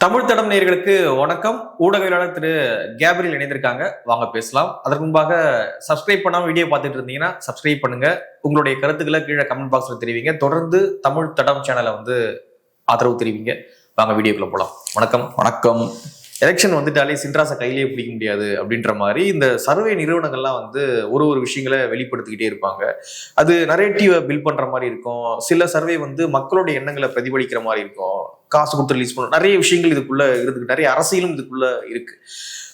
தமிழ் தடம் நேயர்களுக்கு வணக்கம். ஊடகவியலாளர் திரு கேப்ரியல் இணைந்திருக்காங்க. வாங்க பேசலாம். அதற்கு முன்பாக சப்ஸ்கிரைப் பண்ணாம வீடியோ பார்த்துட்டு இருந்தீங்கன்னா சப்ஸ்கிரைப் பண்ணுங்க. உங்களுடைய கருத்துக்களை கீழே கமெண்ட் பாக்ஸ்ல தெரிவிங்க. தொடர்ந்து தமிழ் தடம் சேனலை ஆதரவு தெரிவிங்க. வாங்க வீடியோக்குள்ள போலாம். வணக்கம். வணக்கம். எலெக்ஷன் வந்துட்டாலே சின்ராசை கையிலேயே பிடிக்க முடியாது அப்படின்ற மாதிரி இந்த சர்வே நிறுவனங்கள்லாம் ஒரு விஷயங்களை வெளிப்படுத்திக்கிட்டே இருப்பாங்க. அது நரேட்டிவை பில்ட் பண்ற மாதிரி இருக்கும். சில சர்வே மக்களுடைய எண்ணங்களை பிரதிபலிக்கிற மாதிரி இருக்கும். காசு கொடுத்து ரிலீஸ் பண்ண நிறைய விஷயங்கள் இதுக்குள்ள இருக்கு. நிறைய அரசியலும் இதுக்குள்ள இருக்கு.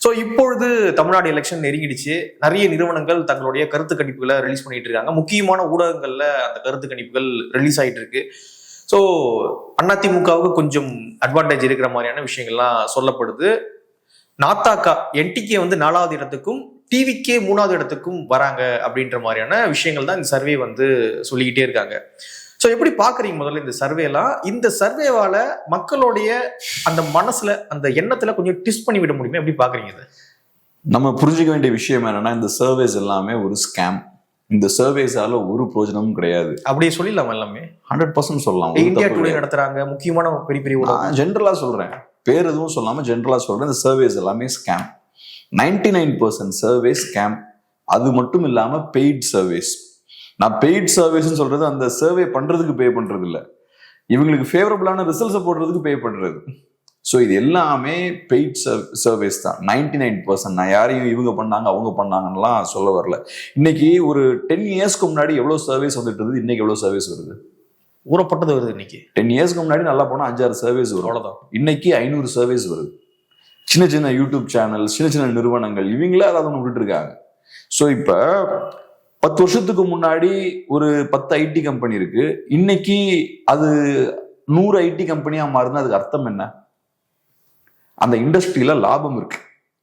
ஸோ இப்பொழுது தமிழ்நாடு எலெக்ஷன் நெருங்கிடுச்சு. நிறைய நிறுவனங்கள் தங்களுடைய கருத்து கணிப்புகளை ரிலீஸ் பண்ணிட்டு இருக்காங்க. முக்கியமான ஊடகங்கள்ல அந்த கருத்து கணிப்புகள் ரிலீஸ் ஆயிட்டு இருக்கு. ஸோ அதிமுகவுக்கு கொஞ்சம் அட்வான்டேஜ் இருக்கிற மாதிரியான விஷயங்கள்லாம் சொல்லப்படுது. நாத்தாக்கா என்டிகே 4வது இடத்துக்கும் டிவிக்கே 3வது இடத்துக்கும் வராங்க அப்படின்ற மாதிரியான விஷயங்கள் தான் இந்த சர்வே சொல்லிக்கிட்டே இருக்காங்க. ஸோ எப்படி பாக்குறீங்க முதல்ல இந்த சர்வேலாம்? இந்த சர்வேவால மக்களுடைய அந்த மனசுல அந்த எண்ணத்துல கொஞ்சம் டிஸ்ட் பண்ணி விட முடியுமா? எப்படி பாக்குறீங்க இதை? நம்ம புரிஞ்சுக்க வேண்டிய விஷயம் என்னன்னா, இந்த சர்வேஸ் எல்லாமே ஒரு ஸ்கேம். இந்த சர்வேஸால ஒரு பிரயோஜனமும் கிடையாது. அப்படியே சொல்லிடலாம். எல்லாமே 100% சொல்லலாம். இந்தியா டுடே நடத்துறாங்க, முக்கியமான பெரிய பெரிய ஜென்ரலா சொல்றேன், பேர் எதுவும் சொல்லாம ஜென்ரலா சொல்றேன். இந்த சர்வேஸ் எல்லாமே ஸ்கேம். 99% survey scam. அது மட்டும் இல்லாம பெய்ட் சர்வேஸ். நான் பெய்ட் சர்வேஸ் சொல்றது அந்த சர்வே பண்றதுக்கு பே பண்றது இல்ல, இவங்களுக்கு ஃபேவரபிளான ரிசல்ட்ஸை போடுறதுக்கு பே பண்றது. ஸோ இது எல்லாமே பெய்ட் சர்வேஸ் தான் 99%. நான் யாரையும் இவங்க பண்ணாங்க அவங்க பண்ணாங்கலாம் சொல்ல வரல. இன்னைக்கு ஒரு 10 இயர்ஸ்க்கு முன்னாடி எவ்வளவு சர்வேஸ் வந்துட்டு இருந்தது, இன்னைக்கு எவ்வளவு சர்வேஸ் வருது? ஊறப்பட்டது வருது. இன்னைக்கு 10 இயர்ஸ்க்கு முன்னாடி நல்லா போனா 5-6 சர்வேஸ் வரும், அவ்வளவுதான். இன்னைக்கு 500 சர்வேஸ் வருது. சின்ன சின்ன யூடியூப் சேனல், சின்ன சின்ன நிறுவனங்கள் இவங்களே அதாவது ஒன்று விட்டுட்டு இருக்காங்க. ஸோ இப்ப 10 வருஷத்துக்கு முன்னாடி ஒரு 10 ஐடி கம்பெனி இருக்கு, இன்னைக்கு அது 100 ஐடி கம்பெனியா மாறுதுன்னா அதுக்கு அர்த்தம் என்ன? அந்த இண்டஸ்ட்ரியில லாபம் இருக்கு,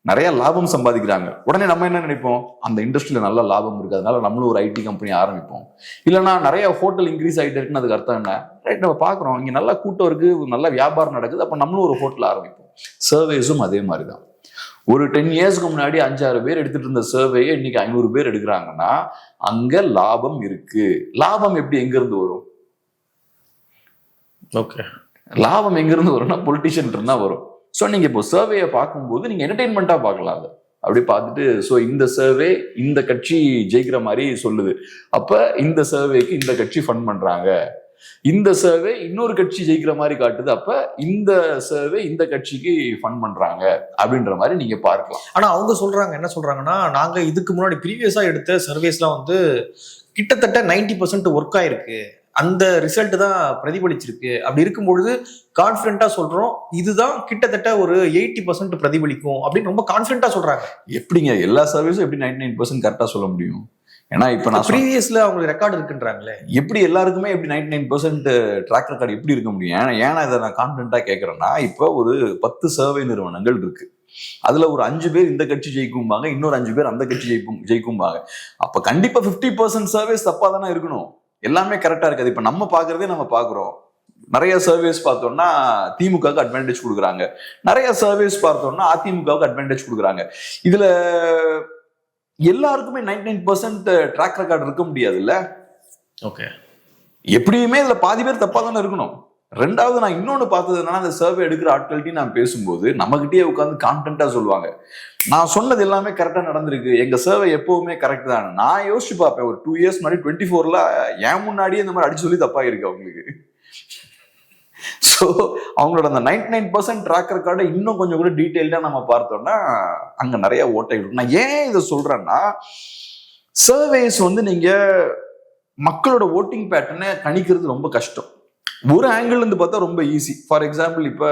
நிறைய லாபம் சம்பாதிக்கிறாங்க. உடனே நம்ம என்ன நினைப்போம், அந்த இண்டஸ்ட்ரியில நல்ல லாபம் இருக்கு, அதனால நம்மளும் ஒரு ஐடி கம்பெனி ஆரம்பிப்போம். இல்லைன்னா நிறைய ஹோட்டல் இன்க்ரீஸ் ஆகிட்டு இருக்குன்னு அதுக்கு அர்த்தம் என்ன? ரைட், நம்ம பாக்குறோம் இங்க நல்ல கூட்டம் இருக்கு, நல்ல வியாபாரம் நடக்குது, அப்ப நம்மளும் ஒரு ஹோட்டல் ஆரம்பிப்போம். சர்வேஸும் அதே மாதிரிதான். ஒரு 10 இயர்ஸ்க்கு முன்னாடி 5-6 பேர் எடுத்துட்டு இருந்த சர்வேயை இன்னைக்கு 500 பேர் எடுக்கிறாங்கன்னா அங்க லாபம் இருக்கு. லாபம் எப்படி எங்க இருந்து வரும்? ஓகே, லாபம் எங்க இருந்து வரும்னா பொலிட்டிஷியன் இருந்தா வரும். ஸோ நீங்க இப்போ சர்வேயை பார்க்கும்போது நீங்க என்டர்டெயின்மெண்டா பார்க்கலாம். அதை அப்படி பார்த்துட்டு ஸோ இந்த சர்வே இந்த கட்சி ஜெயிக்கிற மாதிரி சொல்லுது, அப்ப இந்த சர்வேக்கு இந்த கட்சி ஃபண்ட் பண்றாங்க. இந்த சர்வே இன்னொரு கட்சி ஜெயிக்கிற மாதிரி காட்டுது, அப்ப இந்த சர்வே இந்த கட்சிக்கு ஃபண்ட் பண்றாங்க அப்படின்ற மாதிரி நீங்க பார்க்கலாம். ஆனா அவங்க சொல்றாங்க, என்ன சொல்றாங்கன்னா, நாங்க இதுக்கு முன்னாடி ப்ரீவியஸா எடுத்த சர்வேஸ்லாம் கிட்டத்தட்ட 90% ஒர்க் ஆயிருக்கு, அந்த ரிசல்ட் தான் பிரதிபலிச்சிருக்கு. அப்படி இருக்கும்பொழுது கான்பிடண்டா சொல்றோம், இதுதான் கிட்டத்தட்ட ஒரு 80% பிரதிபலிக்கும் அப்படின்னு ரொம்ப கான்பிடண்டா சொல்றாங்க. எப்படிங்க எல்லா சர்வீஸும் எப்படி 99% கரெக்டா சொல்ல முடியும்? ஏன்னா இப்ப நான் ப்ரீவியஸ்ல அவங்களுக்கு ரெக்கார்டு இருக்குன்றாங்களே, எப்படி எல்லாருக்குமே எப்படி 99% ட்ராக் ரெக்கார்டு எப்படி இருக்க முடியும்? ஏன்னா இதை நான் கான்பிடண்டா கேட்கறேன்னா, இப்போ ஒரு 10 சர்வே நிறுவனங்கள் இருக்கு, அதுல ஒரு 5 பேர் இந்த கட்சி ஜெயிக்கும்பாங்க, இன்னொரு 5 பேர் அந்த கட்சி ஜெயிக்கும்பாங்க. அப்ப கண்டிப்பா 50% சர்வேஸ் தப்பா தானே இருக்கணும், எல்லாமே கரெக்டா இருக்காது. இப்ப நம்ம பாக்குறதே நம்ம பாக்குறோம், நிறைய சர்வேஸ் பார்த்தோம்னா திமுகவுக்கு அட்வான்டேஜ் கொடுக்குறாங்க, நிறைய சர்வேஸ் பார்த்தோம்னா அதிமுகவுக்கு அட்வான்டேஜ் கொடுக்குறாங்க. இதுல எல்லாருக்குமே 99% ட்ராக் ரெக்கார்டு இருக்க முடியாது இல்ல. ஓகே, எப்படியுமே இதுல பாதி பேர் தப்பா தானே இருக்கணும். ரெண்டாவது நான் இன்னொன்னு பார்த்தது என்னன்னா, அந்த சர்வே எடுக்கிற ஆட்கள்கிட்டையும் நான் பேசும்போது நம்மகிட்டயே உட்காந்து கான்பிடண்டா சொல்லுவாங்க, நான் சொன்னது எல்லாமே கரெக்டா நடந்திருக்கு, எங்க சர்வே எப்பவுமே கரெக்ட் தான். நான் யோசிச்சு பார்ப்பேன், ஒரு 2 இயர்ஸ் முன்னாடி 24ல ஏன் முன்னாடியே இந்த மாதிரி அடிச்சு சொல்லி தப்பா இருக்கு அவங்களுக்கு. ஸோ அவங்களோட அந்த 99% ட்ராக் ரெக்கார்டை இன்னும் கொஞ்சம் கூட டீட்டெயில்டா நம்ம பார்த்தோம்னா அங்க நிறைய ஓட்டை இருக்கும். நான் ஏன் இதை சொல்றேன்னா, சர்வேஸ் நீங்க மக்களோட ஓட்டிங் பேட்டர்னை கணிக்கிறது ரொம்ப கஷ்டம். ஒரு ஆங்கிள் இருந்து பார்த்தா ரொம்ப ஈஸி. ஃபார் எக்ஸாம்பிள், இப்ப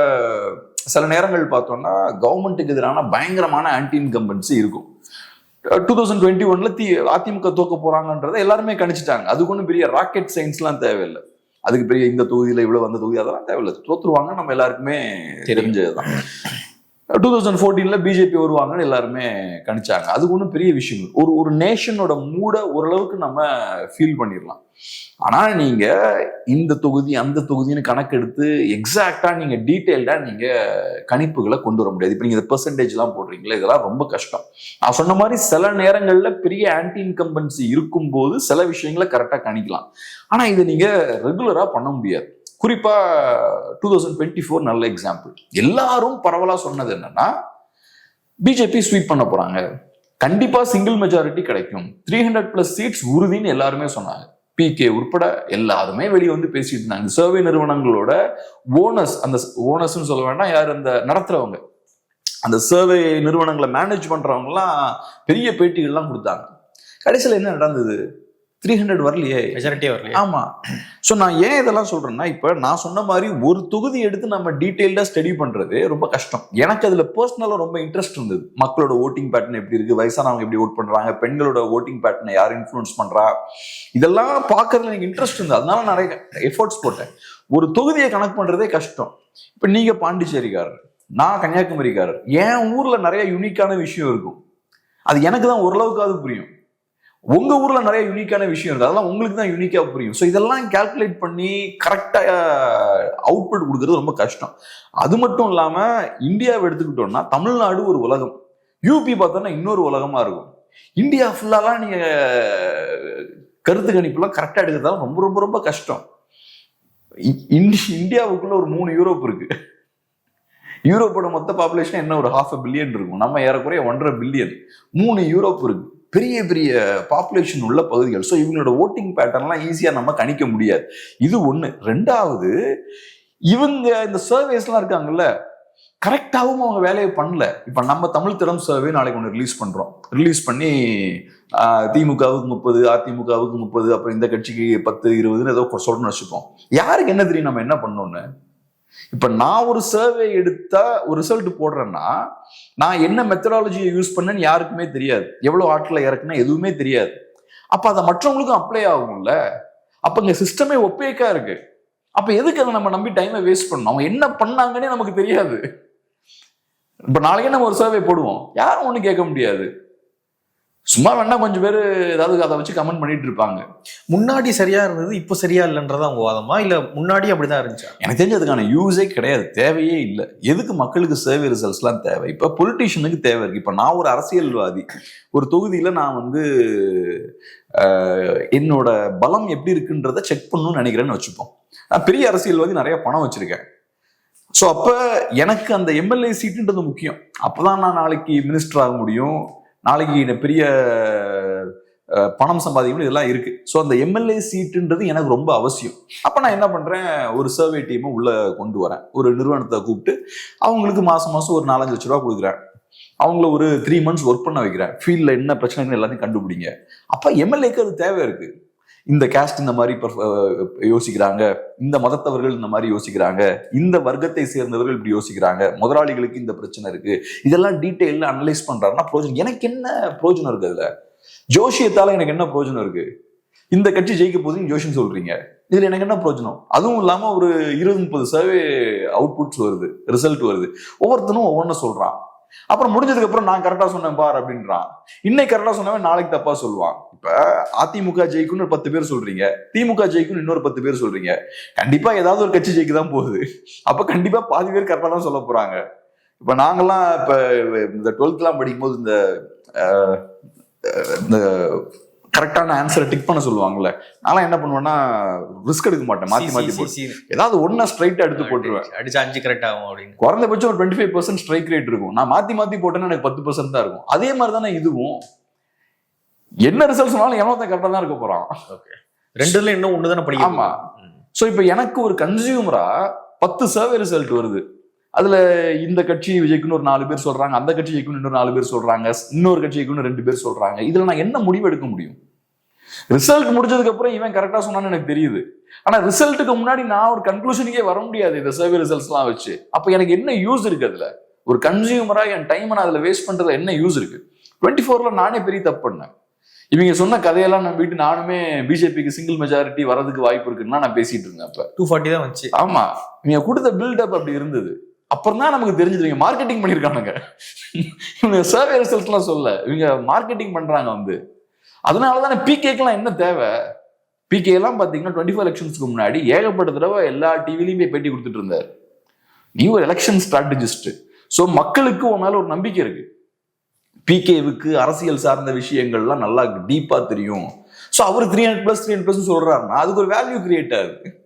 சில நேரங்கள் பார்த்தோம்னா கவர்மெண்ட்டுக்கு எதிரான பயங்கரமான ஆன்டி இன்கம்பன்சி இருக்கும். 2021ல அதிமுக தோக்க போறாங்கன்றதை எல்லாருமே கணிச்சிட்டாங்க. அதுக்கு ஒன்றும் பெரிய ராக்கெட் சயின்ஸ்லாம் தேவையில்லை, அதுக்கு பெரிய இந்த தொகுதியில இவ்வளவு அந்த தொகுதி அதெல்லாம் தேவையில்லை, தோத்துருவாங்க, நம்ம எல்லாருக்குமே தெரிஞ்சதுதான். 2014ல பிஜேபி வருவாங்கன்னு எல்லாருமே கணிச்சாங்க, அதுக்கு ஒன்றும் பெரிய விஷயம். ஒரு நேஷனோட மூட ஓரளவுக்கு நம்ம ஃபீல் பண்ணிடலாம். ஆனா நீங்க இந்த தொகுதி அந்த தொகுதின்னு கணக்கெடுத்து எக்ஸாக்டா நீங்க டீட்டெயில்டா நீங்க கணிப்புகளை கொண்டு வர முடியாது. இப்ப நீங்க பெர்சன்டேஜ் எல்லாம் போடுறீங்களா, இதெல்லாம் ரொம்ப கஷ்டம். நான் சொன்ன மாதிரி சில நேரங்கள்ல பெரிய ஆன்டி இன்கம்பன்சி இருக்கும் போது சில விஷயங்களை கரெக்டா கணிக்கலாம். ஆனா இதை நீங்க ரெகுலரா பண்ண முடியாது. குறிப்பா 2024 நல்ல எக்ஸாம்பிள். எல்லாரும் பரவலா சொன்னது என்னன்னா பிஜேபி ஸ்வீப் பண்ண போறாங்க, கண்டிப்பா சிங்கிள் மெஜாரிட்டி கிடைக்கும், 300+ சீட்ஸ் உறுதின்னு எல்லாருமே சொன்னாங்க. பிகே உட்பட எல்லாருமே வெளியே வந்து பேசிட்டு இருந்தாங்க. சர்வே நிறுவனங்களோட ஓனர்ஸ், அந்த ஓனர்ஸ்ன்னு சொல்ல வேண்டாம், யார் அந்த நடத்துறவங்க, அந்த சர்வே நிறுவனங்களை மேனேஜ் பண்றவங்க எல்லாம் பெரிய பேட்டிகள்லாம் கொடுத்தாங்க. கடைசியில் என்ன நடந்தது? 300 வரலையே, மெஜாரிட்டியே வரலையே. ஆமா. ஸோ நான் ஏன் இதெல்லாம் சொல்றேன்னா, இப்ப நான் சொன்ன மாதிரி ஒரு தொகுதி எடுத்து நம்ம டீட்டெயில்டா ஸ்டடி பண்றது ரொம்ப கஷ்டம். எனக்கு அதுல பர்சனலா ரொம்ப இன்ட்ரெஸ்ட் இருந்தது. மக்களோட ஓட்டிங் பேட்டர்ன் எப்படி இருக்கு, வயசானவங்க எப்படி ஓட் பண்றாங்க, பெண்களோட ஓட்டிங் பேட்டர்னை யார் இன்ஃப்ளூயன்ஸ் பண்றா, இதெல்லாம் பார்க்கறதுல எனக்கு இன்ட்ரெஸ்ட் இருந்தது. அதனால நிறைய எஃபோர்ட்ஸ் போட்டேன். ஒரு தொகுதியை கணக்கு பண்றதே கஷ்டம். இப்ப நீங்க பாண்டிச்சேரிக்காரர், நான் கன்னியாகுமரிக்காரர். என் ஊர்ல நிறைய யூனிக்கான விஷயம் இருக்கும், அது எனக்கு தான் ஓரளவுக்காவது புரியும். உங்க ஊர்ல நிறைய யூனிக்கான விஷயம் இருக்கு, அதெல்லாம் உங்களுக்கு தான் யூனிக்கா புரியும். ஸோ இதெல்லாம் கால்குலேட் பண்ணி கரெக்டா அவுட்புட் கொடுக்கறது ரொம்ப கஷ்டம். அது மட்டும் இல்லாம இந்தியாவை எடுத்துக்கிட்டோம்னா தமிழ்நாடு ஒரு உலகம், யூபி பார்த்தோம்னா இன்னொரு உலகமா இருக்கும். இந்தியா ஃபுல்லாலாம் நீங்க கருத்து கணிப்புலாம் கரெக்டா எடுக்கிறதால ரொம்ப ரொம்ப ரொம்ப கஷ்டம். இந்தியாவுக்குள்ள ஒரு 3 யூரோப் இருக்கு. யூரோப்போட மொத்த பாப்புலேஷன் என்ன ஒரு 500 பில்லியன் இருக்கும், நம்ம ஏறக்குறைய 1.5 பில்லியன். 3 யூரோப் இருக்கு, பெரிய பெரிய பாப்புலேஷன் உள்ள பகுதிகள். ஸோ இவங்களோட ஓட்டிங் பேட்டர்ன்லாம் ஈஸியா நம்ம கணிக்க முடியாது. இது ஒண்ணு. ரெண்டாவது, இவங்க இந்த சர்வேஸ்லாம் இருக்காங்கல்ல, கரெக்டாகவும் அவங்க வேலையை பண்ணல. இப்ப நம்ம தமிழ் திறம் சர்வே நாளைக்கு ஒன்று ரிலீஸ் பண்ணி திமுகவுக்கு 30, அதிமுகவுக்கு 30, அப்புறம் இந்த கட்சிக்கு 10, 20 ஏதோ சொல்லணும்னு வச்சுப்போம். யாருக்கு என்ன தெரியும் நம்ம என்ன பண்ணோம்னு? இப்ப நான் ஒரு சர்வே எடுத்தா ஒரு ரிசல்ட் போடுறேன்னா நான் என்ன மெத்தடாலஜியை யூஸ் பண்ணேன்னு யாருக்குமே தெரியாது, எவ்வளவு ஆட்களை இறக்குன்னா எதுவுமே தெரியாது. அப்ப அதை மற்றவங்களுக்கும் அப்ளை ஆகும்ல. அப்ப இங்க சிஸ்டமே ஒப்பேக்கா இருக்கு. அப்ப எதுக்கு அதை நம்ம நம்பி டைமை வேஸ்ட் பண்ணணும்? அவங்க என்ன பண்ணாங்கன்னே நமக்கு தெரியாது. இப்ப நாளைக்கே நம்ம ஒரு சர்வே போடுவோம், யாரும் ஒண்ணு கேட்க முடியாது. சும்மா வேணா கொஞ்சம் பேர் ஏதாவது அதை வச்சு கமெண்ட் பண்ணிட்டு இருப்பாங்க. முன்னாடி சரியா இருந்தது, இப்போ சரியா இல்லைன்றதா உங்க வாதமா, இல்ல முன்னாடி அப்படிதான் இருந்துச்சா? எனக்கு தெரிஞ்ச அதுக்கான யூஸே கிடையாது, தேவையே இல்லை. எதுக்கு மக்களுக்கு சர்வே ரிசல்ட்ஸ் எல்லாம் தேவை? இப்ப பொலிட்டீஷியனுக்கு தேவை இருக்கு. இப்ப நான் ஒரு அரசியல்வாதி, ஒரு தொகுதியில நான் வந்து என்னோட பலம் எப்படி இருக்குன்றத செக் பண்ணணும்னு நினைக்கிறேன்னு வச்சுப்போம். நான் பெரிய அரசியல்வாதி, நிறைய பணம் வச்சிருக்கேன். ஸோ அப்ப எனக்கு அந்த எம்எல்ஏ சீட்டுன்றது முக்கியம். அப்பதான் நான் நாளைக்கு மினிஸ்டர் ஆக முடியும், நாளைக்கு பெரிய பணம் சம்பாதிக்கணும், இதெல்லாம் இருக்கு. ஸோ அந்த எம்எல்ஏ சீட்டுன்றது எனக்கு ரொம்ப அவசியம். அப்ப நான் என்ன பண்றேன், ஒரு சர்வே டீமை உள்ள கொண்டு வரேன், ஒரு நிறுவனத்தை கூப்பிட்டு அவங்களுக்கு மாசம் ஒரு 4-5 லட்ச ரூபா கொடுக்குறேன். அவங்கள ஒரு 3 months ஒர்க் பண்ண வைக்கிறேன். ஃபீல்ட்ல என்ன பிரச்சனைகள் எல்லாத்தையும் கண்டுபிடிங்க. அப்ப எம்எல்ஏக்கு அது தேவை இருக்கு. இந்த காஸ்ட் இந்த மாதிரி யோசிக்கிறாங்க, இந்த மதத்தவர்கள் இந்த மாதிரி யோசிக்கிறாங்க, இந்த வர்க்கத்தை சேர்ந்தவர்கள் இப்படி யோசிக்கிறாங்க, முதலாளிகளுக்கு இந்த பிரச்சனை இருக்கு, இதெல்லாம் டீட்டெயில்ல அனலைஸ் பண்றாருன்னா பிரயோஜனம். எனக்கு என்ன பிரயோஜனம் இருக்கு அதுல? ஜோஷியத்தால எனக்கு என்ன பிரயோஜனம் இருக்கு? இந்த கட்சி ஜெயிக்க போகுதுன்னு ஜோஷியம் சொல்றீங்க, இதுல எனக்கு என்ன பிரயோஜனம்? அதுவும் இல்லாம ஒரு 20-30 சர்வே அவுட்புட்ஸ் வருது, ரிசல்ட் வருது, ஒவ்வொருத்தனும் ஒவ்வொன்னு சொல்றான். அப்புறம் முடிஞ்சதுக்கு அப்புறம் நான் கரெக்டா சொன்னேன் பார் அப்படின்றான். இன்னைக்கு கரெக்டா சொன்னவன் நாளைக்கு தப்பா சொல்லுவான். இப்ப அதிமுக ஜெயிக்கும்னு 10 பேர் சொல்றீங்க, திமுக ஜெயிக்கும்னு இன்னொரு 10 பேர் சொல்றீங்க. கண்டிப்பா ஏதாவது ஒரு கட்சி ஜெயிக்க தான் போகுது. அப்ப கண்டிப்பா பாதி பேர் கரெக்டா தான் சொல்ல போறாங்க. இப்ப நாங்கெல்லாம் இப்ப இந்த 12th எல்லாம் படிக்கும்போது இந்த கரெக்டான ஆன்சரை டிக் பண்ண சொல்லுவாங்கல்ல, நான் என்ன பண்ணுவேன்னா ரிஸ்க் எடுக்க மாட்டேன், மாத்தி போட்டு ஏதாவது ஒன்னா ஸ்ட்ரைட்டா எடுத்து போட்டுருவேன். அடிச்சு 5 கரெக்ட் ஆகும் அப்படின்னு. குறைந்தபட்சம் ஒரு 25% ஸ்ட்ரைக் ரேட் இருக்கும். நான் மாத்தி போட்டேன்னா எனக்கு 10% தான் இருக்கும். அதே மாதிரி தானே இதுவும். என்ன ரிசல்ட் சொன்னாலும் எவனோ கரெக்டா தான் இருக்க போறான். ரெண்டுல இன்னும் ஒண்ணுதானே படிக்கும். ஆமா. சோ இப்ப எனக்கு ஒரு கன்சியூமரா 10 சர்வே ரிசல்ட் வருது. அதுல இந்த கட்சி விஜய்க்குன்னு ஒரு 4 பேர் சொல்றாங்க, அந்த கட்சி ஜெயிக்குன்னு இன்னொரு 4 பேர் சொல்றாங்க, இன்னொரு கட்சி ஜெயிக்குன்னு 2 பேர் சொல்றாங்க. இதுல நான் என்ன முடிவு எடுக்க முடியும்? ரிசல்ட் முடிஞ்சதுக்கு அப்புறம் இவன் கரெக்டா சொன்னான்னு எனக்கு தெரியுது. ஆனா ரிசல்ட்டுக்கு முன்னாடி நான் ஒரு கன்க்ளூஷனுக்கே வர முடியாது இந்த சர்வே ரிசல்ட்ஸ் எல்லாம் வச்சு. அப்ப எனக்கு என்ன யூஸ் இருக்கு அதுல? ஒரு கன்சியூமரா என் டைம் நான் அதுல வேஸ்ட் பண்றதுல என்ன யூஸ் இருக்கு? 24ல நானே பெரிய தப்பு பண்ணேன். இவங்க சொன்ன கதையெல்லாம் நம்பிட்டு நானுமே பிஜேபிக்கு சிங்கிள் மெஜாரிட்டி வரதுக்கு வாய்ப்பு இருக்குன்னா நான் பேசிட்டு இருந்தேன். அப்ப 240 தான் வந்துச்சு. ஆமா, இவங்க கொடுத்த பில்டப் அப்படி இருந்தது. அப்புறம் தான் நமக்கு தெரிஞ்சது மார்க்கெட்டிங் பண்ணிருக்கானுங்க. இவங்க சர்வே ரிசல்ட் எல்லாம் சொல்ல, இவங்க மார்க்கெட்டிங் பண்றாங்க. அதனாலதானே பிகேக்கெல்லாம் என்ன தேவை? பிகே எல்லாம் பாத்தீங்கன்னா 25 எலெக்ஷன்ஸ்க்கு முன்னாடி ஏகப்பட்ட தடவை எல்லா டிவிலையும் போய் பேட்டி கொடுத்துட்டு இருந்தாரு. நீ ஒரு எலெக்ஷன் ஸ்ட்ராட்டஜிஸ்ட், சோ மக்களுக்கு உன் மேல ஒரு நம்பிக்கை இருக்கு. பிகேவுக்கு அரசியல் சார்ந்த விஷயங்கள்லாம் நல்லா டீப்பா தெரியும். சோ அவர் 300+ சொல்றாருன்னா அதுக்கு ஒரு வேல்யூ கிரியேட் ஆகுது.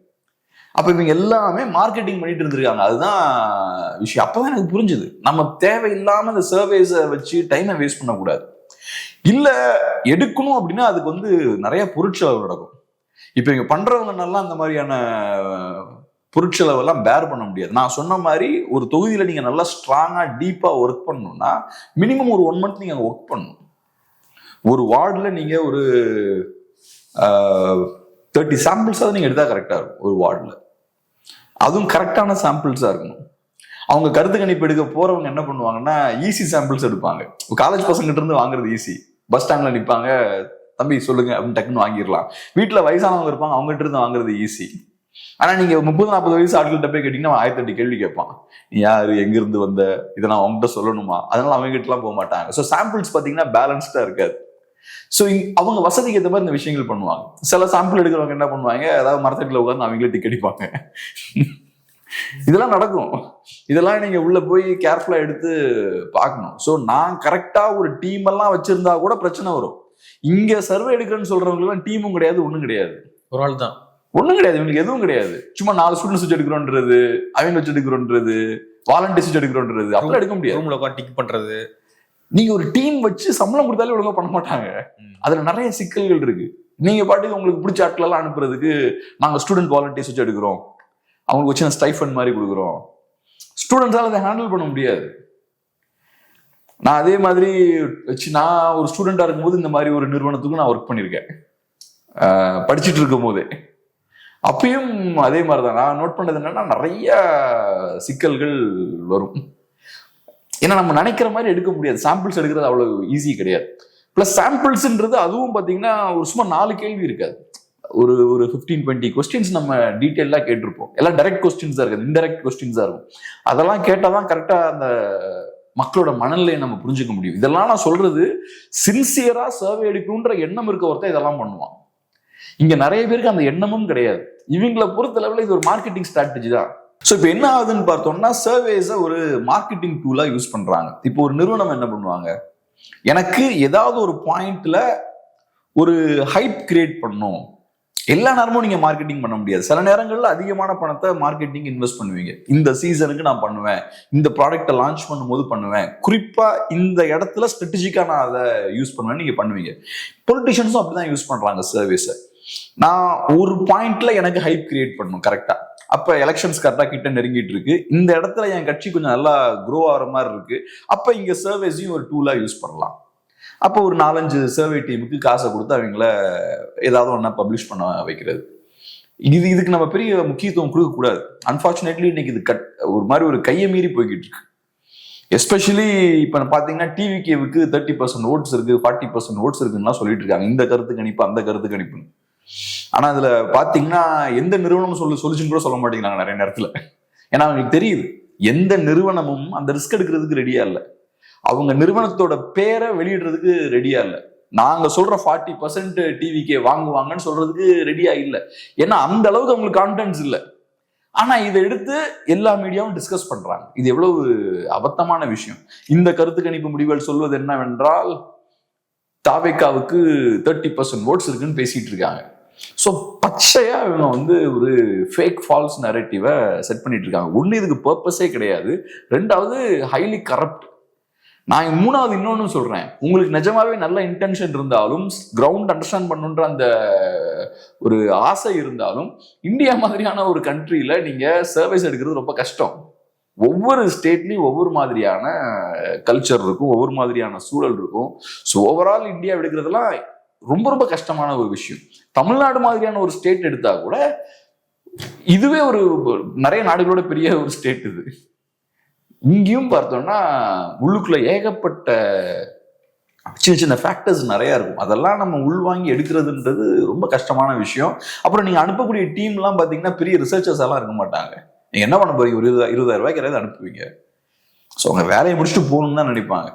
அப்ப இவங்க எல்லாமே மார்க்கெட்டிங் பண்ணிட்டு இருந்திருக்காங்க. அதுதான் விஷயம். அப்பதான் எனக்கு புரிஞ்சுது, நம்ம தேவையில்லாம இந்த சர்வேஸை வச்சு டைமை வேஸ்ட் பண்ணக்கூடாது. இல்ல எடுக்கணும் அப்படின்னா அதுக்கு வந்து நிறைய பொருட்செலவு நடக்கும். இப்ப இங்க பண்றவங்கனால அந்த மாதிரியான பொருட்செலவெல்லாம் பேர் பண்ண முடியாது. நான் சொன்ன மாதிரி ஒரு தொகுதியில நீங்க நல்லா ஸ்ட்ராங்கா டீப்பா ஒர்க் பண்ணணும்னா மினிமம் ஒரு 1 மந்த் நீங்க ஒர்க் பண்ணணும். ஒரு வார்டுல நீங்க ஒரு 30 சாம்பிள்ஸாவது நீங்க எடுத்தா கரெக்டா இருக்கும் ஒரு வார்டுல. அதுவும் கரெக்டான சாம்பிள்ஸா இருக்கணும். அவங்க கருத்து கணிப்பு எடுக்க போறவங்க என்ன பண்ணுவாங்கன்னா ஈஸி சாம்பிள்ஸ் எடுப்பாங்க. காலேஜ் பசங்கிட்ட இருந்து வாங்குறது ஈஸி. பஸ் ஸ்டாண்ட்ல நிப்பாங்க, தம்பி சொல்லுங்க அப்படின்னு டக்குன்னு வாங்கிடலாம். வீட்டுல வயசானவங்க இருப்பாங்க, அவங்ககிட்ட இருந்து வாங்குறது ஈஸி. ஆனா நீங்க 30-40 வயசு ஆட்கள்கிட்ட போய் கேட்டீங்கன்னா 1008 கேள்வி கேட்பான். நீ யாரு, எங்க இருந்து வந்த, இதை நான் அவங்ககிட்ட சொல்லணுமா? அதனால அவங்க கிட்ட எல்லாம் போக மாட்டாங்க. ஸோ சாம்பிள்ஸ் பாத்தீங்கன்னா பேலன்ஸ்டா இருக்காது. ஸோ அவங்க வசதிக்கு ஏற்ற மாதிரி இந்த விஷயங்கள் பண்ணுவாங்க. சில சாம்பிள் எடுக்கிறவங்க என்ன பண்ணுவாங்க, அதாவது மரத்தட்டில் உட்காந்து அவங்களே டிக் அடிப்பாங்க. இதெல்லாம் நடக்கும். இதெல்லாம் நீங்க உள்ள போய் கேர்ஃபுல்லா எடுத்து பார்க்கணும். ஸோ நான் கரெக்டா ஒரு டீம் எல்லாம் வச்சிருந்தா கூட பிரச்சனை வரும். இங்க சர்வே எடுக்கிறேன்னு சொல்றவங்களுக்கு எல்லாம் டீமும் கிடையாது, ஒண்ணும் கிடையாது. ஒரு ஆள் தான், ஒண்ணும் கிடையாது, இவங்களுக்கு எதுவும் கிடையாது. சும்மா 4 ஸ்டூடெண்ட்ஸ் வச்சு எடுக்கிறோன்றது, அவங்க வச்சு எடுக்கிறோன்றது, வாலண்டியர்ஸ் வச்சு எடுக்கிறோன்றது, அப்பெல்லாம் எடுக்க முடியாது. ரூம்ல உட்காந்து டிக் பண்றது. நீங்க ஒரு டீம் வச்சு சம்பளம் கொடுத்தாலே ஒழுங்கா பண்ண மாட்டாங்க. அதுல நிறைய சிக்கல்கள் இருக்கு. நீங்க பாட்டுக்கு உங்களுக்கு பிடிச்ச ஆட்கள் எல்லாம் அனுப்புறதுக்கு நாங்க ஸ்டூடெண்ட் வாலண்டியர்ஸ் வச்சு எடுக்கிறோம், அவங்களுக்கு வச்சு ஸ்டைஃபண்ட் மாதிரி கொடுக்குறோம். ஸ்டூடெண்ட்ஸால அதை ஹேண்டில் பண்ண முடியாது. நான் அதே மாதிரி வச்சு நான் ஒரு ஸ்டூடெண்டா இருக்கும்போது இந்த மாதிரி ஒரு நிறுவனத்துக்கு நான் ஒர்க் பண்ணியிருக்கேன், படிச்சுட்டு இருக்கும் போதே. அப்பயும் அதே மாதிரிதான் நான் நோட் பண்ணது என்னன்னா நிறைய சிக்கல்கள் வரும். ஏன்னா நம்ம நினைக்கிற மாதிரி எடுக்க முடியாது. சாம்பிள்ஸ் எடுக்கிறது அவ்வளவு ஈஸி கிடையாது. பிளஸ் சாம்பிள்ஸ்ன்றது அதுவும் பாத்தீங்கன்னா ஒரு சும்மா 4 கேள்வி இருக்காது. ஒரு 15-20 கொஸ்டின்ஸ் நம்ம டீட்டெயிலா கேட்டிருப்போம். எல்லாம் டைரக்ட் கொஸ்டின்ஸ் தான் இருக்காது, இன்டைரக்ட் கொஸ்டின்ஸ் தான் இருக்கும். அதெல்லாம் கேட்டாதான் கரெக்டா அந்த மக்களோட மனநிலையை நம்ம புரிஞ்சுக்க முடியும். இதெல்லாம் நான் சொல்றது சின்சியரா சர்வே எடுக்கணுன்ற எண்ணம் இருக்க ஒருத்தர் இதெல்லாம் பண்ணுவான். இங்க நிறைய பேருக்கு அந்த எண்ணமும் கிடையாது. இவங்களை பொறுத்த லெவலில் இது ஒரு மார்க்கெட்டிங் ஸ்ட்ராட்டஜி தான். ஸோ இப்போ என்ன ஆகுதுன்னு பார்த்தோம்னா சர்வேஸை ஒரு மார்க்கெட்டிங் டூலா யூஸ் பண்றாங்க. இப்போ ஒரு நிறுவனம் என்ன பண்ணுவாங்க, எனக்கு ஏதாவது ஒரு பாயிண்ட்ல ஒரு ஹைப் கிரியேட் பண்ணும். எல்லா நேரமும் நீங்க மார்க்கெட்டிங் பண்ண முடியாது. சில நேரங்கள்ல அதிகமான பணத்தை மார்க்கெட்டிங் இன்வெஸ்ட் பண்ணுவீங்க. இந்த சீசனுக்கு நான் பண்ணுவேன், இந்த ப்ராடக்டை லான்ச் பண்ணும்போது பண்ணுவேன், குறிப்பா இந்த இடத்துல ஸ்ட்ராட்டஜிக்கா நான் அதை யூஸ் பண்ணுவேன், நீங்க பண்ணுவீங்க. பொலிட்டிஷியன்ஸும் அப்படிதான் யூஸ் பண்றாங்க சர்வீஸை. நான் ஒரு பாயிண்ட்ல எனக்கு ஹைப் கிரியேட் பண்ணணும் கரெக்டா. அப்ப எலெக்ஷன்ஸ் கரெக்டா கிட்ட நெருங்கிட்டு இருக்கு, இந்த இடத்துல என் கட்சி கொஞ்சம் நல்லா க்ரோ ஆகிற மாதிரி இருக்கு, அப்ப இங்க சர்வேஸையும் ஒரு டூலா யூஸ் பண்ணலாம். அப்போ ஒரு 4-5 சர்வே டீமுக்கு காசை கொடுத்து அவங்கள ஏதாவது ஒன்னா பப்ளிஷ் பண்ண வைக்கிறது. இதுக்கு நம்ம பெரிய முக்கியத்துவம் கொடுக்க கூடாது. அன்பார்ச்சுனேட்லி இன்னைக்கு இது ஒரு மாதிரி ஒரு கையை மீறி போய்கிட்டு இருக்கு. எஸ்பெஷலி இப்ப பாத்தீங்கன்னா டிவிகேவுக்கு 30% ஓட்ஸ் இருக்கு, 40% ஓட்ஸ் இருக்குன்னு சொல்லிட்டு இருக்காங்க. இந்த கருத்து கணிப்பு, அந்த கருத்து கணிப்புன்னு. ஆனா அதுல பாத்தீங்கன்னா எந்த நிறுவனம் சொல்லுச்சுன்னு கூட சொல்ல மாட்டேங்கிறாங்க நிறைய நேரத்துல. ஏன்னா அவங்களுக்கு தெரியுது எந்த நிறுவனமும் அந்த ரிஸ்க் எடுக்கிறதுக்கு ரெடியா இல்லை, அவங்க நிறுவனத்தோட பேரை வெளியிடுறதுக்கு ரெடியா இல்லை. நாங்க சொல்ற 40% டிவிகே வாங்குவாங்கன்னு சொல்றதுக்கு ரெடியா இல்லை. ஏன்னா அந்த அளவுக்கு அவங்களுக்கு கான்ஃபிடன்ஸ் இல்லை. ஆனா இதை எடுத்து எல்லா மீடியாவும் டிஸ்கஸ் பண்றாங்க. இது எவ்வளவு அபத்தமான விஷயம். இந்த கருத்து கணிப்பு முடிவுகள் சொல்வது என்னவென்றால் தாவேக்காவுக்கு 30% ஓட்ஸ் இருக்குன்னு பேசிட்டு இருக்காங்க. ஸோ பச்சையா இவங்க ஒரு ஃபேக் ஃபால்ஸ் நரேட்டிவை செட் பண்ணிட்டு இருக்காங்க. ஒன்று இதுக்கு பர்பஸே கிடையாது, ரெண்டாவது ஹைலி கரப்ட். நான் மூணாவது இன்னொன்னு சொல்றேன், உங்களுக்கு நிஜமாவே நல்ல இன்டென்ஷன் இருந்தாலும் கிரவுண்ட் அண்டர்ஸ்டாண்ட் பண்ணுன்ற அந்த ஒரு ஆசை இருந்தாலும் இந்தியா மாதிரியான ஒரு கண்ட்ரியில நீங்க சர்வீஸ் எடுக்கிறது ரொம்ப கஷ்டம். ஒவ்வொரு ஸ்டேட்லயும் ஒவ்வொரு மாதிரியான கல்ச்சர் இருக்கும், ஒவ்வொரு மாதிரியான சூழல் இருக்கும். ஸோ ஓவரால் இந்தியா எடுக்கிறதுலாம் ரொம்ப ரொம்ப கஷ்டமான ஒரு விஷயம். தமிழ்நாடு மாதிரியான ஒரு ஸ்டேட் எடுத்தா கூட இதுவே ஒரு நிறைய நாடுகளோட பெரிய ஒரு ஸ்டேட் இது. இங்கேயும் பார்த்தோம்னா உள்ளுக்குள்ள ஏகப்பட்ட சின்ன சின்ன ஃபேக்டர்ஸ் நிறைய இருக்கும். அதெல்லாம் நம்ம உள்வாங்கி எடுக்கிறதுன்றது ரொம்ப கஷ்டமான விஷயம். அப்புறம் நீங்க அனுப்பக்கூடிய டீம்லாம் பார்த்தீங்கன்னா பெரிய ரிசர்ச்சர்ஸ் எல்லாம் இருக்க மாட்டாங்க. நீங்க என்ன பண்ண போறீங்க, ஒரு 20,000 ரூபாய்க்கு யாராவது அனுப்புவீங்க. ஸோ அவங்க வேலையை முடிச்சுட்டு போகணும்னு தான் நினைப்பாங்க.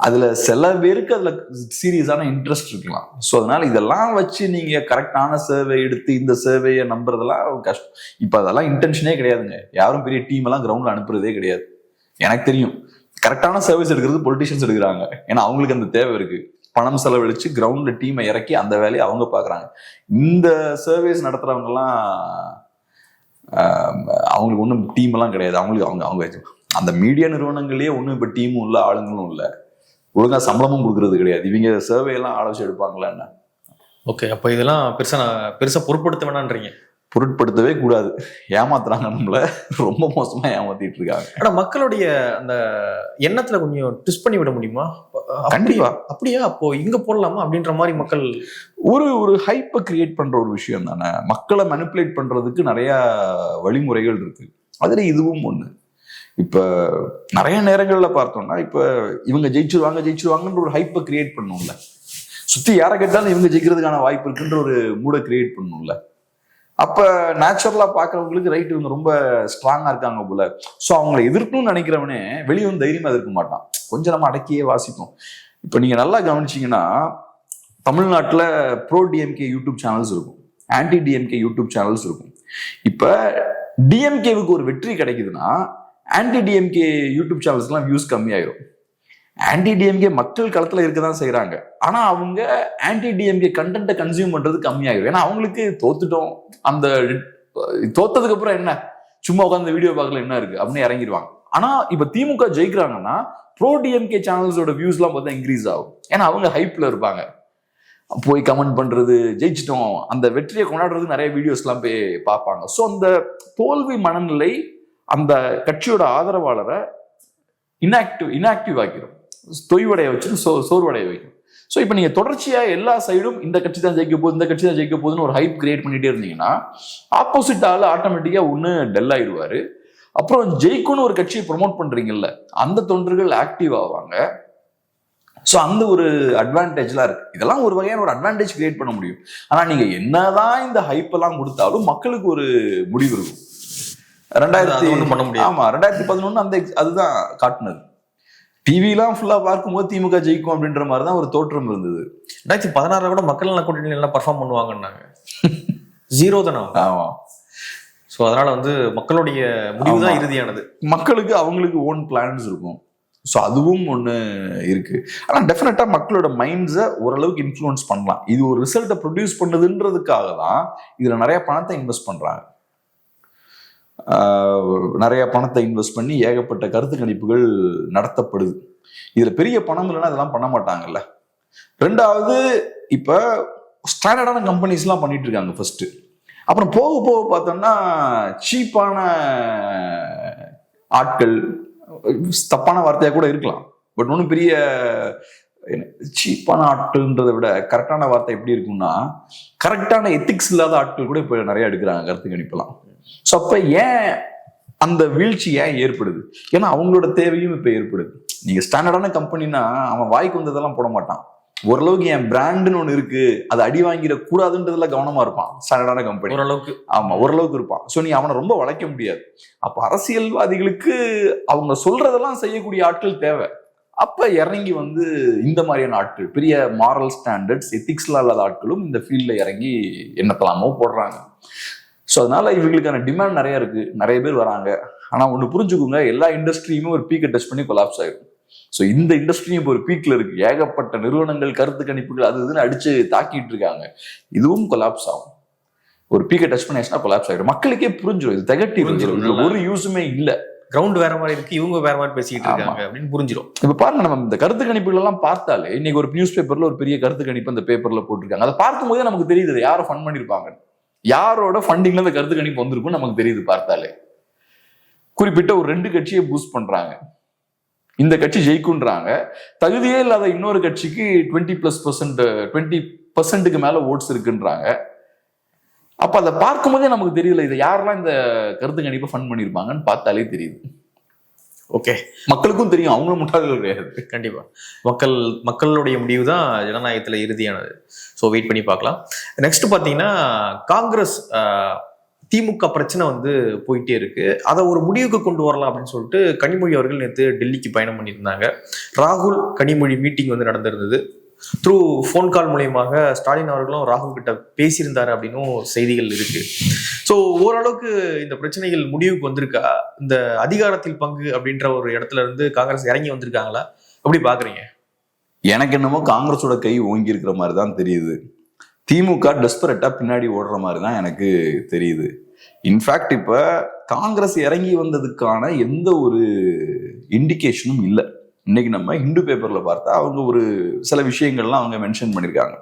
அதுல சில பேருக்கு அதுல சீரியஸான இன்ட்ரெஸ்ட் இருக்கலாம். ஸோ அதனால இதெல்லாம் வச்சு நீங்க கரெக்டான சர்வே எடுத்து இந்த சர்வேயை நம்புறதெல்லாம் கஷ்டம். இப்ப அதெல்லாம் இன்டென்ஷனே கிடையாதுங்க. யாரும் பெரிய டீம் எல்லாம் கிரவுண்ட்ல அனுப்புறதே கிடையாது. எனக்கு தெரியும் கரெக்டான சர்வீஸ் எடுக்கிறது பொலிட்டிஷியன்ஸ் எடுக்கிறாங்க. ஏன்னா அவங்களுக்கு அந்த தேவை இருக்கு. பணம் செலவழிச்சு கிரவுண்ட்ல டீமை இறக்கி அந்த வேலையை அவங்க பாக்குறாங்க. இந்த சர்வீஸ் நடத்துறவங்க எல்லாம் அவங்களுக்கு ஒன்றும் டீம் எல்லாம் கிடையாது. அவங்களுக்கு அவங்க அந்த மீடியா நிறுவனங்களே ஒன்றும் இப்போ டீமும் இல்லை, ஆளுங்களும் இல்லை, ஒழுங்கா சம்பளமும் கொடுக்கறது கிடையாது. இவங்க சர்வே எல்லாம் ஆலோசனை எடுப்பாங்களா என்ன? ஓகே, அப்போ இதெல்லாம் பெருசா பொருட்படுத்த வேணான்றீங்க? பொருட்படுத்தவே கூடாது. ஏமாத்துறாங்க, நம்மள ரொம்ப மோசமா ஏமாத்திட்டு இருக்காங்க. ஆனா மக்களுடைய அந்த எண்ணத்துல கொஞ்சம் ட்விஸ்ட் பண்ணி விட முடியுமா? கண்டிப்பா. அப்படியா, அப்போ இங்க போடலாமா அப்படின்ற மாதிரி மக்கள் ஒரு ஹைப்பை கிரியேட் பண்ற ஒரு விஷயம் தானே. மக்களை மேனிப்புலேட் பண்றதுக்கு நிறைய வழிமுறைகள் இருக்கு, அதுல இதுவும் ஒண்ணு. இப்ப நிறைய நேரங்கள்ல பார்த்தோம்னா, இப்ப இவங்க ஜெயிச்சிருவாங்கன்ற ஒரு ஹைப்பை கிரியேட் பண்ணும்ல, சுத்தி யாரை கேட்டாலும் இவங்க ஜெயிக்கிறதுக்கான வாய்ப்பு இருக்குன்ற ஒரு மூடை கிரியேட் பண்ணும்ல. அப்ப நேச்சுரலா பாக்குறவங்களுக்கு ரைட் இவங்க ரொம்ப ஸ்ட்ராங்கா இருக்காங்க போல, சோ அவங்களை எதிர்க்கணும்னு நினைக்கிறவனே வெளியே வந்து தைரியமா எதிர்க்க மாட்டான், கொஞ்சம் நம்ம அடக்கியே வாசிப்போம். இப்ப நீங்க நல்லா கவனிச்சீங்கன்னா, தமிழ்நாட்டுல ப்ரோ டிஎம்கே யூடியூப் சேனல்ஸ் இருக்கும், ஆன்டி டிஎம்கே யூடியூப் சேனல்ஸ் இருக்கும். இப்ப டிஎம்கேவுக்கு ஒரு வெற்றி கிடைக்குதுன்னா ஆன்டி டிஎம்கே யூடியூப் சேனல்ஸ்லாம் வியூஸ் கம்மியாயிரும். ஆன்டி டிஎம்கே மக்கள் களத்துல இருக்கதான் செய்யறாங்க, ஆனா அவங்க ஆன்டி டிஎம்கே கண்டென்ட்டை கன்சியூம் பண்றது கம்மியாயிரும். ஏன்னா அவங்களுக்கு தோத்துட்டோம், அந்த தோத்ததுக்கு அப்புறம் என்ன, சும்மா உட்காந்து வீடியோ பார்க்கல என்ன இருக்கு அப்படின்னு இறங்கிடுவாங்க. ஆனா இப்ப திமுக ஜெயிக்கிறாங்கன்னா ப்ரோ டிஎம்கே சேனல்ஸோட வியூஸ் எல்லாம் பார்த்தா இன்க்ரீஸ் ஆகும். ஏன்னா அவங்க ஹைப்ல இருப்பாங்க, போய் கமெண்ட் பண்றது, ஜெயிச்சிட்டோம், அந்த வெற்றியை கொண்டாடுறதுக்கு நிறைய வீடியோஸ் எல்லாம் போய் பார்ப்பாங்க. ஸோ அந்த தோல்வி மனநிலை அந்த கட்சியோட ஆதரவாளரை இன்ஆக்டிவ் ஆக்கிடும், தொய்வடைய வச்சு சோர்வடைய வைக்கும். ஸோ இப்போ நீங்க தொடர்ச்சியா எல்லா சைடும் இந்த கட்சி தான் ஜெயிக்க போகுது, இந்த கட்சி தான் ஜெயிக்க போகுதுன்னு ஒரு ஹைப் கிரியேட் பண்ணிட்டே இருந்தீங்கன்னா ஆப்போசிட் ஆள் ஆட்டோமேட்டிக்கா ஒன்று டெல் ஆயிடுவாரு. அப்புறம் ஜெயிக்கும்னு ஒரு கட்சியை ப்ரொமோட் பண்றீங்கல்ல, அந்த தொண்டர்கள் ஆக்டிவ் ஆவாங்க. ஸோ அந்த ஒரு அட்வான்டேஜ்லாம் இருக்கு. இதெல்லாம் ஒரு வகையான ஒரு அட்வான்டேஜ் கிரியேட் பண்ண முடியும். ஆனா நீங்க என்னதான் இந்த ஹைப் எல்லாம் கொடுத்தாலும் மக்களுக்கு ஒரு முடிவு இருக்கும். 2011 அந்த அதுதான் காட்டுனது. டிவிலாம் ஃபுல்லா பார்க்கும்போது திமுக ஜெயிக்கும் அப்படின்ற மாதிரி தான் ஒரு தோற்றம் இருந்தது. 2016 கூட மக்கள் நல கூட்டணி எல்லாம் பர்ஃபார்ம் பண்ணுவாங்கன்னாங்க, 0 தானே. ஆமா. ஸோ அதனால வந்து மக்களுடைய முடிவு தான் இறுதியானது. மக்களுக்கு அவங்களுக்கு ஓன் பிளான்ஸ் இருக்கும். ஸோ அதுவும் ஒன்று இருக்கு. ஆனால் டெஃபினட்டா மக்களோட மைண்ட்ஸை ஓரளவுக்கு இன்ஃப்ளூயன்ஸ் பண்ணலாம். இது ஒரு ரிசல்ட்டை ப்ரொடியூஸ் பண்ணதுன்றதுக்காக தான் இதுல நிறைய பணத்தை இன்வெஸ்ட் பண்றாங்க. நிறைய பணத்தை இன்வெஸ்ட் பண்ணி ஏகப்பட்ட கருத்து கணிப்புகள் நடத்தப்படுது. இதுல பெரிய பணம் இல்லைன்னா இதெல்லாம் பண்ண மாட்டாங்கல்ல. ரெண்டாவது, இப்ப ஸ்டாண்டர்டான கம்பெனிஸ் எல்லாம் பண்ணிட்டு இருக்காங்க ஃபர்ஸ்ட். அப்புறம் போக போக பார்த்தோம்னா சீப்பான ஆட்கள், தப்பான வார்த்தையா கூட இருக்கலாம், பட் ஒன்றும் பெரிய சீப்பான ஆட்கள்ன்றதை விட கரெக்டான வார்த்தை எப்படி இருக்கும்னா, கரெக்டான எத்திக்ஸ் இல்லாத ஆட்கள் கூட இப்ப நிறைய எடுக்கிறாங்க கருத்து கணிப்பெல்லாம். ஸோ அப்ப ஏன் அந்த வீழ்ச்சி ஏன் ஏற்படுது? ஏன்னா அவங்களோட தேவையும் இப்ப ஏற்படுது. நீங்க ஸ்டாண்டர்டான கம்பெனினா அவன் வாய்க்கு வந்ததெல்லாம் போட மாட்டான். ஓரளவுக்கு என் பிராண்டுன்னு ஒண்ணு இருக்கு, அது அடி வாங்கிட கூடாதுன்றதுல கவனமா இருப்பான் ஸ்டாண்டர்டான கம்பெனி. ஓரளவுக்கு, ஆமா, ஓரளவுக்கு இருப்பான். ஸோ நீ அவனை ரொம்ப வளைக்க முடியாது. அப்ப அரசியல்வாதிகளுக்கு அவங்க சொல்றதெல்லாம் செய்யக்கூடிய ஆட்கள் தேவை. அப்ப இறங்கி வந்து இந்த மாதிரியான ஆட்கள், பெரிய மாரல் ஸ்டாண்டர்ட்ஸ் எத்திக்ஸ்லாம் இல்லாத ஆட்களும் இந்த ஃபீல்ட்ல இறங்கி என்னத்தலாமோ போடுறாங்க. ஸோ அதனால இவங்களுக்கான டிமாண்ட் நிறைய இருக்கு, நிறைய பேர் வராங்க. ஆனா ஒண்ணு புரிஞ்சுக்கோங்க, எல்லா இண்டஸ்ட்ரியுமே ஒரு பீக்கை டச் பண்ணி கொலாப்ஸ் ஆயிடும். ஸோ இந்த இண்டஸ்ட்ரியும் இப்போ ஒரு பீக்ல இருக்கு, ஏகப்பட்ட நிறுவனங்கள் கருத்து கணிப்புகள் அது இதுன்னு அடிச்சு தாக்கிட்டு இருக்காங்க. இதுவும் கொலாப்ஸ் ஆகும். ஒரு பீக்கை டச் பண்ணிச்சுன்னா கொலாப்ஸ் ஆயிடும். மக்களுக்கே புரிஞ்சிடும், இது திகட்டி ஒரு யூஸுமே இல்லை, கிரவுண்ட் வேற மாதிரி இருக்கு, இவங்க வேற மாதிரி பேசிட்டு இருக்காங்க அப்படின்னு புரிஞ்சிடும். இப்ப பாருங்க, நம்ம இந்த கருத்து கணிப்புகள் எல்லாம் பார்த்தாலே, இன்னைக்கு ஒரு நியூஸ் பேப்பர்ல ஒரு பெரிய கருத்து கணிப்பு அந்த பேப்பர்ல போட்டிருக்காங்க. அதை பார்க்கும் போதே நமக்கு தெரியுது யாரை ஃபண்ட் பண்ணிருப்பாங்க, யாரோட ஃபண்டிங்ல அந்த கருத்து கணிப்பு வந்திருக்கும் நமக்கு தெரியுது பார்த்தாலே. குறிப்பிட்ட ஒரு 2 கட்சியை பூஸ்ட் பண்றாங்க, இந்த கட்சி ஜெயிக்குன்றாங்க. தகுதியே இல்லாத இன்னொரு கட்சிக்கு 20% மேல ஓட்ஸ் இருக்குன்றாங்க. அப்ப அதை பார்க்கும் போதே நமக்கு தெரியல இதை யாரெல்லாம் இந்த கருத்து கணிப்பை ஃபண்ட் பண்ணிருப்பாங்கன்னு பார்த்தாலே தெரியுது. ஓகே, மக்களுக்கும் தெரியும், அவங்களும் முட்டாள்கள் கிடையாது. கண்டிப்பா மக்களுடைய முடிவு தான் ஜனநாயகத்துல இறுதியானது. ஸோ வெயிட் பண்ணி பார்க்கலாம். நெக்ஸ்ட் பாத்தீங்கன்னா, காங்கிரஸ் திமுக பிரச்சனை வந்து போயிட்டே இருக்கு, அதை ஒரு முடிவுக்கு கொண்டு வரலாம் அப்படின்னு சொல்லிட்டு கனிமொழி அவர்கள் நேற்று டெல்லிக்கு பயணம் பண்ணியிருந்தாங்க. ராகுல் கனிமொழி மீட்டிங் வந்து நடந்திருந்தது. த்ரூ ஃபோன் கால் மூலியமாக ஸ்டாலின் அவர்களும் ராகுல் கிட்ட பேசியிருந்தாரு அப்படின்னும் செய்திகள் இருக்கு. ஸோ ஓரளவுக்கு இந்த பிரச்சனைகள் முடிவுக்கு வந்திருக்கா? இந்த அதிகாரத்தில் பங்கு அப்படின்ற ஒரு இடத்துல இருந்து காங்கிரஸ் இறங்கி வந்திருக்காங்களா? எப்படி பாக்குறீங்க? எனக்கு என்னமோ காங்கிரஸோட கை ஓங்கி இருக்கிற மாதிரி தான் தெரியுது. திமுக டெஸ்பரேட்டா பின்னாடி ஓடுற மாதிரி தான் எனக்கு தெரியுது. இன்ஃபேக்ட் இப்ப காங்கிரஸ் இறங்கி வந்ததுக்கான எந்த ஒரு இண்டிகேஷனும் இல்லை. இன்னைக்கு நம்ம ஹிந்து பேப்பர்ல பார்த்தா அவங்க ஒரு சில விஷயங்கள்லாம் அவங்க மென்ஷன் பண்ணியிருக்காங்க.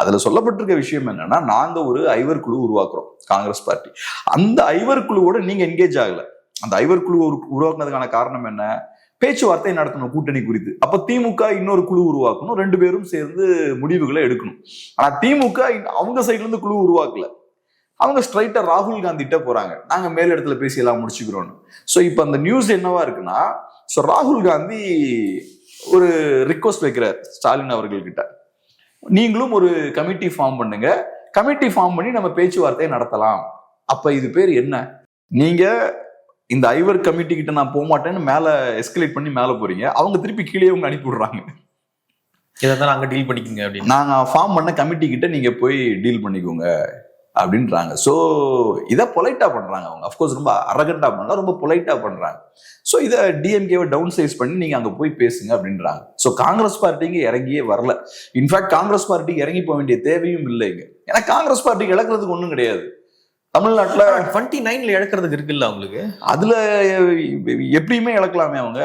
அதுல சொல்லப்பட்டிருக்க விஷயம் என்னன்னா, நாங்க ஒரு ஐவர் குழு உருவாக்குறோம் காங்கிரஸ் பார்ட்டி. அந்த ஐவர் குழுவோட நீங்க என்கேஜ் ஆகல. அந்த ஐவர் குழு உருவாக்குனதுக்கான காரணம் என்ன? பேச்சுவார்த்தை நடத்தணும் கூட்டணி குறித்து. அப்ப திமுக இன்னொரு குழு உருவாக்கணும், 2 பேரும் சேர்ந்து முடிவுகளை எடுக்கணும். ஆனா திமுக அவங்க சைட்ல இருந்து குழு உருவாக்கல. அவங்க ஸ்ட்ரைட்டா ராகுல் காந்திட்ட போறாங்க, நாங்க மேல் இடத்துல பேசி எல்லாம் முடிச்சுக்கிறோம். ஸோ இப்ப அந்த நியூஸ் என்னவா இருக்குன்னா, ஸோ ராகுல் காந்தி ஒரு ரிக்வஸ்ட் வைக்கிறார் ஸ்டாலின் அவர்கள்கிட்ட, நீங்களும் ஒரு கமிட்டி ஃபார்ம் பண்ணுங்க, கமிட்டி ஃபார்ம் பண்ணி நம்ம பேச்சுவார்த்தையை நடத்தலாம். அப்ப இது பேர் என்ன? நீங்க இந்த ஐவர் கமிட்டி கிட்ட நான் போக மாட்டேன்னு மேல எஸ்கலேட் பண்ணி மேல போறீங்க, அவங்க திருப்பி கீழே அவங்க அனுப்பி விடுறாங்க, இதான் நாங்க டீல் பண்ணிக்கோங்க அப்படின்னு. நாங்க ஃபார்ம் பண்ண கமிட்டி கிட்ட நீங்க போய் டீல் பண்ணிக்கோங்க அப்படின்றாங்க. ஸோ இதை பொலைட்டா பண்றாங்க அவங்க. அஃப்கோர்ஸ் ரொம்ப அரகண்டா பண்ணல, ரொம்ப பொலைட்டா பண்றாங்க. ஸோ இதை டிஎம்கேவை டவுன் சைஸ் பண்ணி நீங்க அங்க போய் பேசுங்க அப்படின்றாங்க. ஸோ காங்கிரஸ் பார்ட்டிக்கு இறங்கியே வரல. இன்ஃபேக்ட் காங்கிரஸ் பார்ட்டிக்கு இறங்கி போக வேண்டிய தேவையும் இல்லைங்க. ஏன்னா காங்கிரஸ் பார்ட்டிக்கு இழக்கிறதுக்கு ஒன்றும் கிடையாது. தமிழ்நாட்டுல 29ல இழக்கிறதுக்கு இருக்குல்ல அவங்களுக்கு. அதுல எப்படியுமே இழக்கலாமே அவங்க.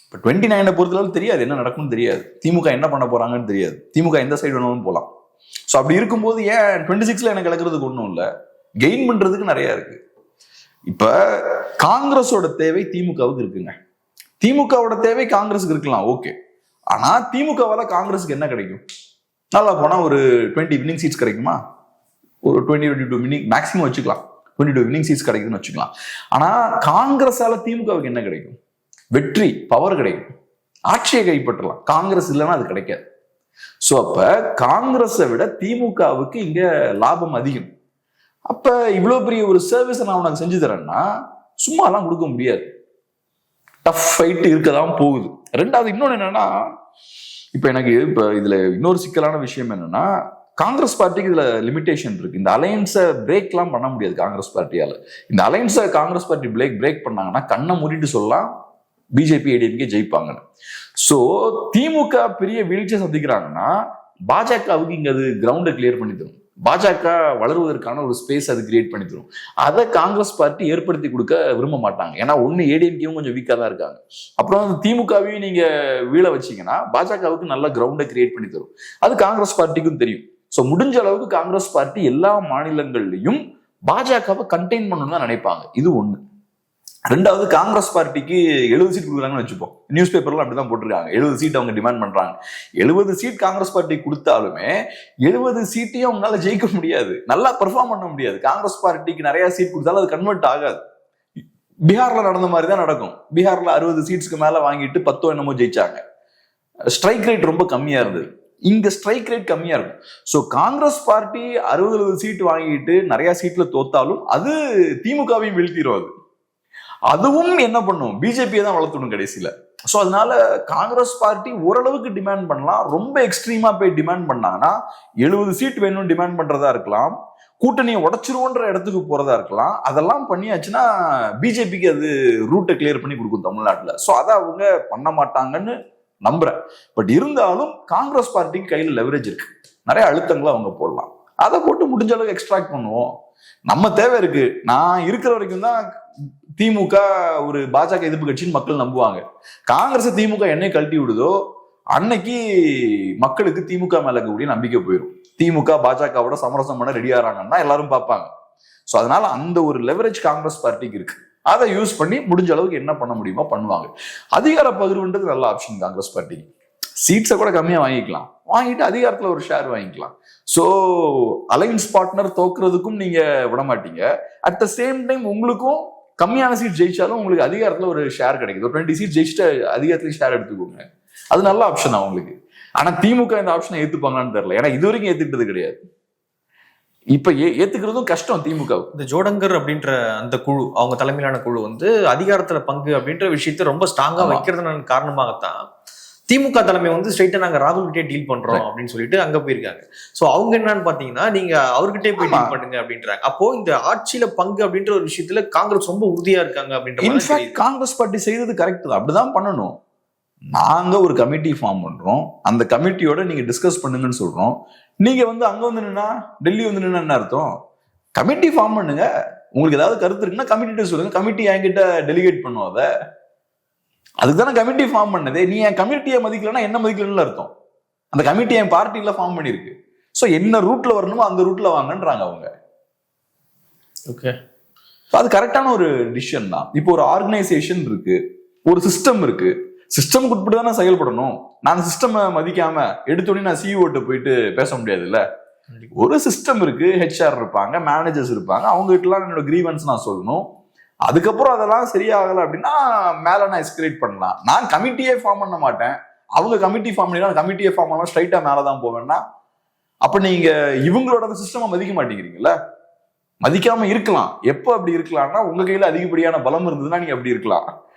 இப்போ 29 பொறுத்தளவு தெரியாது என்ன நடக்கும்னு தெரியாது, திமுக என்ன பண்ண போறாங்கன்னு தெரியாது, திமுக எந்த சைடு வேணாலும் போகலாம். ஸோ அப்படி இருக்கும்போது ஏன் 26ல எனக்கு இழக்கிறதுக்கு ஒன்றும் இல்லை, கெயின் பண்றதுக்கு நிறைய இருக்கு. இப்ப காங்கிரஸோட தேவை திமுகவுக்கு இருக்குங்க, திமுகவோட தேவை காங்கிரஸுக்கு இருக்கலாம், ஓகே. ஆனா திமுகவால காங்கிரஸுக்கு என்ன கிடைக்கும்? நல்லா போனா ஒரு 20 வின்னிங் சீட்ஸ் கிடைக்குமா? ஒரு 22 வின்னிங் மேக்ஸிமம் வச்சுக்கலாம், 22 வின்னிங் சீட்ஸ் கிடைக்குதுன்னு வச்சுக்கலாம். ஆனா காங்கிரஸால திமுகவுக்கு என்ன கிடைக்கும்? வெற்றி, பவர் கிடைக்கும், ஆட்சியை கைப்பற்றலாம். காங்கிரஸ் இல்லைன்னா அது கிடைக்காது. சோ அப்ப காங்கிரஸை விட திமுகவுக்கு இங்க லாபம் அதிகம். அப்ப இவ்வளவு பெரிய ஒரு சர்வீஸ் நான் உனக்கு செஞ்சு தரேன்னா சும்மா எல்லாம் கொடுக்க முடியாது, டஃப் ஃபைட் இருக்கதான் போகுது. ரெண்டாவது இன்னொன்னு என்னன்னா, இப்ப எனக்கு இப்ப இதுல இன்னொரு சிக்கலான விஷயம் என்னன்னா, காங்கிரஸ் பார்ட்டிக்கு இதுல லிமிடேஷன் இருக்கு. இந்த அலையன்ஸை பிரேக் எல்லாம் பண்ண முடியாது காங்கிரஸ் பார்ட்டியால. இந்த அலையன்ஸை காங்கிரஸ் பார்ட்டி பிரேக் பண்ணாங்கன்னா கண்ணை மூடிட்டு சொல்லலாம் பிஜேபி ஏடிஎம்கே ஜெயிப்பாங்கன்னு. சோ திமுக பெரிய வீழ்ச்சியை சந்திக்கிறாங்கன்னா பாஜகவுக்கு இங்க அது கிரவுண்டை கிளியர் பண்ணி தரும், பாஜக வளருவதற்கான ஒரு ஸ்பேஸ் அது கிரியேட் பண்ணி தரும். அதை காங்கிரஸ் பார்ட்டி ஏற்படுத்தி கொடுக்க விரும்ப மாட்டாங்க. ஏன்னா ஒன்னு ஏடிஎம்கேவும் கொஞ்சம் வீக்கா தான் இருக்காங்க. அப்புறம் திமுகவையும் நீங்க வீழ வச்சீங்கன்னா பாஜகவுக்கு நல்ல கிரவுண்டை கிரியேட் பண்ணி தரும். அது காங்கிரஸ் பார்ட்டிக்கும் தெரியும். ஸோ முடிஞ்ச அளவுக்கு காங்கிரஸ் பார்ட்டி எல்லா மாநிலங்கள்லையும் பாஜகவை கண்டெயின் பண்ணணும்னு தான் நினைப்பாங்க. இது ஒண்ணு. ரெண்டாவது, காங்கிரஸ் பார்ட்டிக்கு 70 சீட் கொடுக்குறாங்கன்னு வச்சுப்போம், நியூஸ் பேப்பர்லாம் அப்படிதான் போட்டிருக்காங்க. 70 சீட் அவங்க டிமாண்ட் பண்றாங்க. 70 சீட் காங்கிரஸ் பார்ட்டி கொடுத்தாலுமே 70 சீட்டையும் அவங்களால ஜெயிக்க முடியாது, நல்லா பெர்ஃபார்ம் பண்ண முடியாது. காங்கிரஸ் பார்ட்டிக்கு நிறைய சீட் கொடுத்தாலும் அது கன்வெர்ட் ஆகாது. பீகார்ல நடந்த மாதிரி தான் நடக்கும். பீகார்ல 60 சீட்ஸ்க்கு மேல வாங்கிட்டு 10 என்னமோ ஜெயிச்சாங்க. ஸ்ட்ரைக் ரேட் ரொம்ப கம்மியா இருந்தது. இங்க ஸ்ட்ரைக் ரேட் கம்மியா இருக்கும். சோ காங்கிரஸ் பார்ட்டி 60 சீட் வாங்கிட்டு நிறைய சீட்ல தோத்தாலும் அது திமுகவையும் வீழ்த்திடும். அதுவும் என்ன பண்ணும், பிஜேபியை தான் வளர்த்துடும் கடைசியில. சோ அதனால காங்கிரஸ் பார்ட்டி ஓரளவுக்கு டிமாண்ட் பண்ணலாம். ரொம்ப எக்ஸ்ட்ரீமா போய் டிமாண்ட் பண்ணாங்கன்னா 70 சீட் வேணும்னு டிமாண்ட் பண்றதா இருக்கலாம், கூட்டணியை உடைச்சிருவோன்ற இடத்துக்கு போறதா இருக்கலாம். அதெல்லாம் பண்ணியாச்சுன்னா பிஜேபிக்கு அது ரூட்டை கிளியர் பண்ணி கொடுக்கும் தமிழ்நாட்டுல. சோ அதை அவங்க பண்ண மாட்டாங்கன்னு நம்புறேன். பட் இருந்தாலும் காங்கிரஸ் பார்ட்டிக்கு கையில லெவரேஜ் இருக்கு, நிறைய அழுத்தங்களை அவங்க போடலாம். அதை போட்டு முடிஞ்ச அளவுக்கு எக்ஸ்ட்ராக்ட் பண்ணுவோம். நம்ம தேவை இருக்கு. நான் இருக்கிற வரைக்கும் தான் திமுக ஒரு பாஜக எதிர்ப்பு கட்சின்னு மக்கள் நம்புவாங்க. காங்கிரஸ் திமுக என்னை கழட்டி விடுதோ அன்னைக்கு மக்களுக்கு திமுக மேல இருக்கக்கூடிய நம்பிக்கை போயிடும். திமுக பாஜகவோட சமரசம் பண்ண ரெடி ஆறாங்கன்னா எல்லாரும் பார்ப்பாங்க. ஸோ அதனால அந்த ஒரு லெவரேஜ் காங்கிரஸ் பார்ட்டிக்கு இருக்கு. அதை யூஸ் பண்ணி முடிஞ்ச அளவுக்கு என்ன பண்ண முடியுமோ பண்ணுவாங்க. அதிகார பகிர்வுன்றது நல்ல ஆப்ஷன் காங்கிரஸ் பார்ட்டிக்கு. சீட்ஸை கூட கம்மியா வாங்கிக்கலாம், வாங்கிட்டு அதிகாரத்துல ஒரு ஷேர் வாங்கிக்கலாம். ஸோ அலைன்ஸ் பார்ட்னர் தோக்குறதுக்கும் நீங்க விட மாட்டீங்க. அட் த சேம் டைம் உங்களுக்கும் கம்மியான சீட் ஜெயிச்சாலும் உங்களுக்கு அதிகாரத்துல ஒரு ஷேர் கிடைக்குது. ஒரு 20 சீட் ஜெயிச்சுட்டு அதிகாரத்துல ஷேர் எடுத்துக்கோங்க. அது நல்ல ஆப்ஷன் அவங்களுக்கு. ஆனா திமுக இந்த ஆப்ஷனை ஏத்துப்பாங்கன்னு தெரியல. ஏன்னா இது வரைக்கும் ஏத்துக்கிட்டது கிடையாது. இப்ப ஏத்துக்கிறதும் கஷ்டம் திமுக. இந்த ஜோடங்கர் அப்படின்ற அந்த குழு, அவங்க தலைமையிலான குழு வந்து அதிகாரத்துல பங்கு அப்படின்ற விஷயத்த ரொம்ப ஸ்ட்ராங்கா வைக்கிறது காரணமாகத்தான் திமுக தலைமை வந்து ஸ்ட்ரைட்டா நாங்க ராகுல் கிட்டே டீல் பண்றோம் அப்படின்னு சொல்லிட்டு அங்க போயிருக்காங்க. சோ அவங்க என்னன்னு பாத்தீங்கன்னா, நீங்க அவர்கிட்டே போய் டீல் பண்ணுங்க அப்படின்றாங்க. அப்போ இந்த ஆட்சியில பங்கு அப்படின்ற ஒரு விஷயத்துல காங்கிரஸ் ரொம்ப உறுதியா இருக்காங்க அப்படின்ற. காங்கிரஸ் பார்ட்டி செய்தது கரெக்ட் தான், அப்படிதான் பண்ணணும். நாங்க ஒரு கமிட்டி ஃபார்ம் பண்றோம், அந்த கமிட்டியோட நீங்க டிஸ்கஸ் பண்ணுங்கன்னு சொல்றோம். நீங்க அங்க வந்து நின்னா, டெல்லி வந்து நின்னா என்ன அர்த்தம்? கமிட்டி ஃபார்ம் பண்ணுங்க, உங்களுக்கு ஏதாவது கருத்து இருக்குன்னா கமிட்டி சொல்லுங்க, கமிட்டி என்கிட்ட டெலிகேட் பண்ணுவோம். அதை அதுக்குதானே கமிட்டி ஃபார்ம் பண்ணதே. நீ என் கமிட்டியை மதிக்கலன்னா என்ன மதிக்கலன்னு அர்த்தம்? அந்த கமிட்டி என் பார்ட்டியில ஃபார்ம் பண்ணிருக்கு. ஸோ என்ன ரூட்ல வரணுமோ அந்த ரூட்ல வாங்கன்றாங்க அவங்க. ஓகே, அது கரெக்டான ஒரு டிசிஷன் தான். இப்போ ஒரு ஆர்கனைசேஷன் இருக்கு, ஒரு சிஸ்டம் இருக்கு, சிஸ்டமுக்கு உட்பட்டு தானே செயல்படணும். நான் சிஸ்டம் மதிக்காம எடுத்தோடனே நான் சிஇஓட்ட போயிட்டு பேச முடியாது இல்ல. ஒரு சிஸ்டம் இருக்கு, ஹெச்ஆர் இருப்பாங்க, மேனேஜர்ஸ் இருப்பாங்க, அவங்க கிட்டலாம் என்னோட கிரீவன்ஸ் நான் சொல்லணும். அதுக்கப்புறம் அதெல்லாம் சரியாகலை அப்படின்னா மேல நான் எஸ்கலேட் பண்ணலாம். நான் கமிட்டியே ஃபார்ம் பண்ண மாட்டேன், அவங்க கமிட்டி ஃபார்ம் பண்ணி கமிட்டியை ஃபார்ம் பண்ணா ஸ்ட்ரைட்டா மேலதான் போவேன்னா அப்ப நீங்க இவங்களோட சிஸ்டமா மதிக்க மாட்டேங்கிறீங்கல்ல. மதிக்காம இருக்கலாம். எப்ப அப்படி இருக்கலாம்னா உங்க கையில அதிகப்படியான பலம் இருந்ததுன்னா நீங்க அப்படி இருக்கலாம்.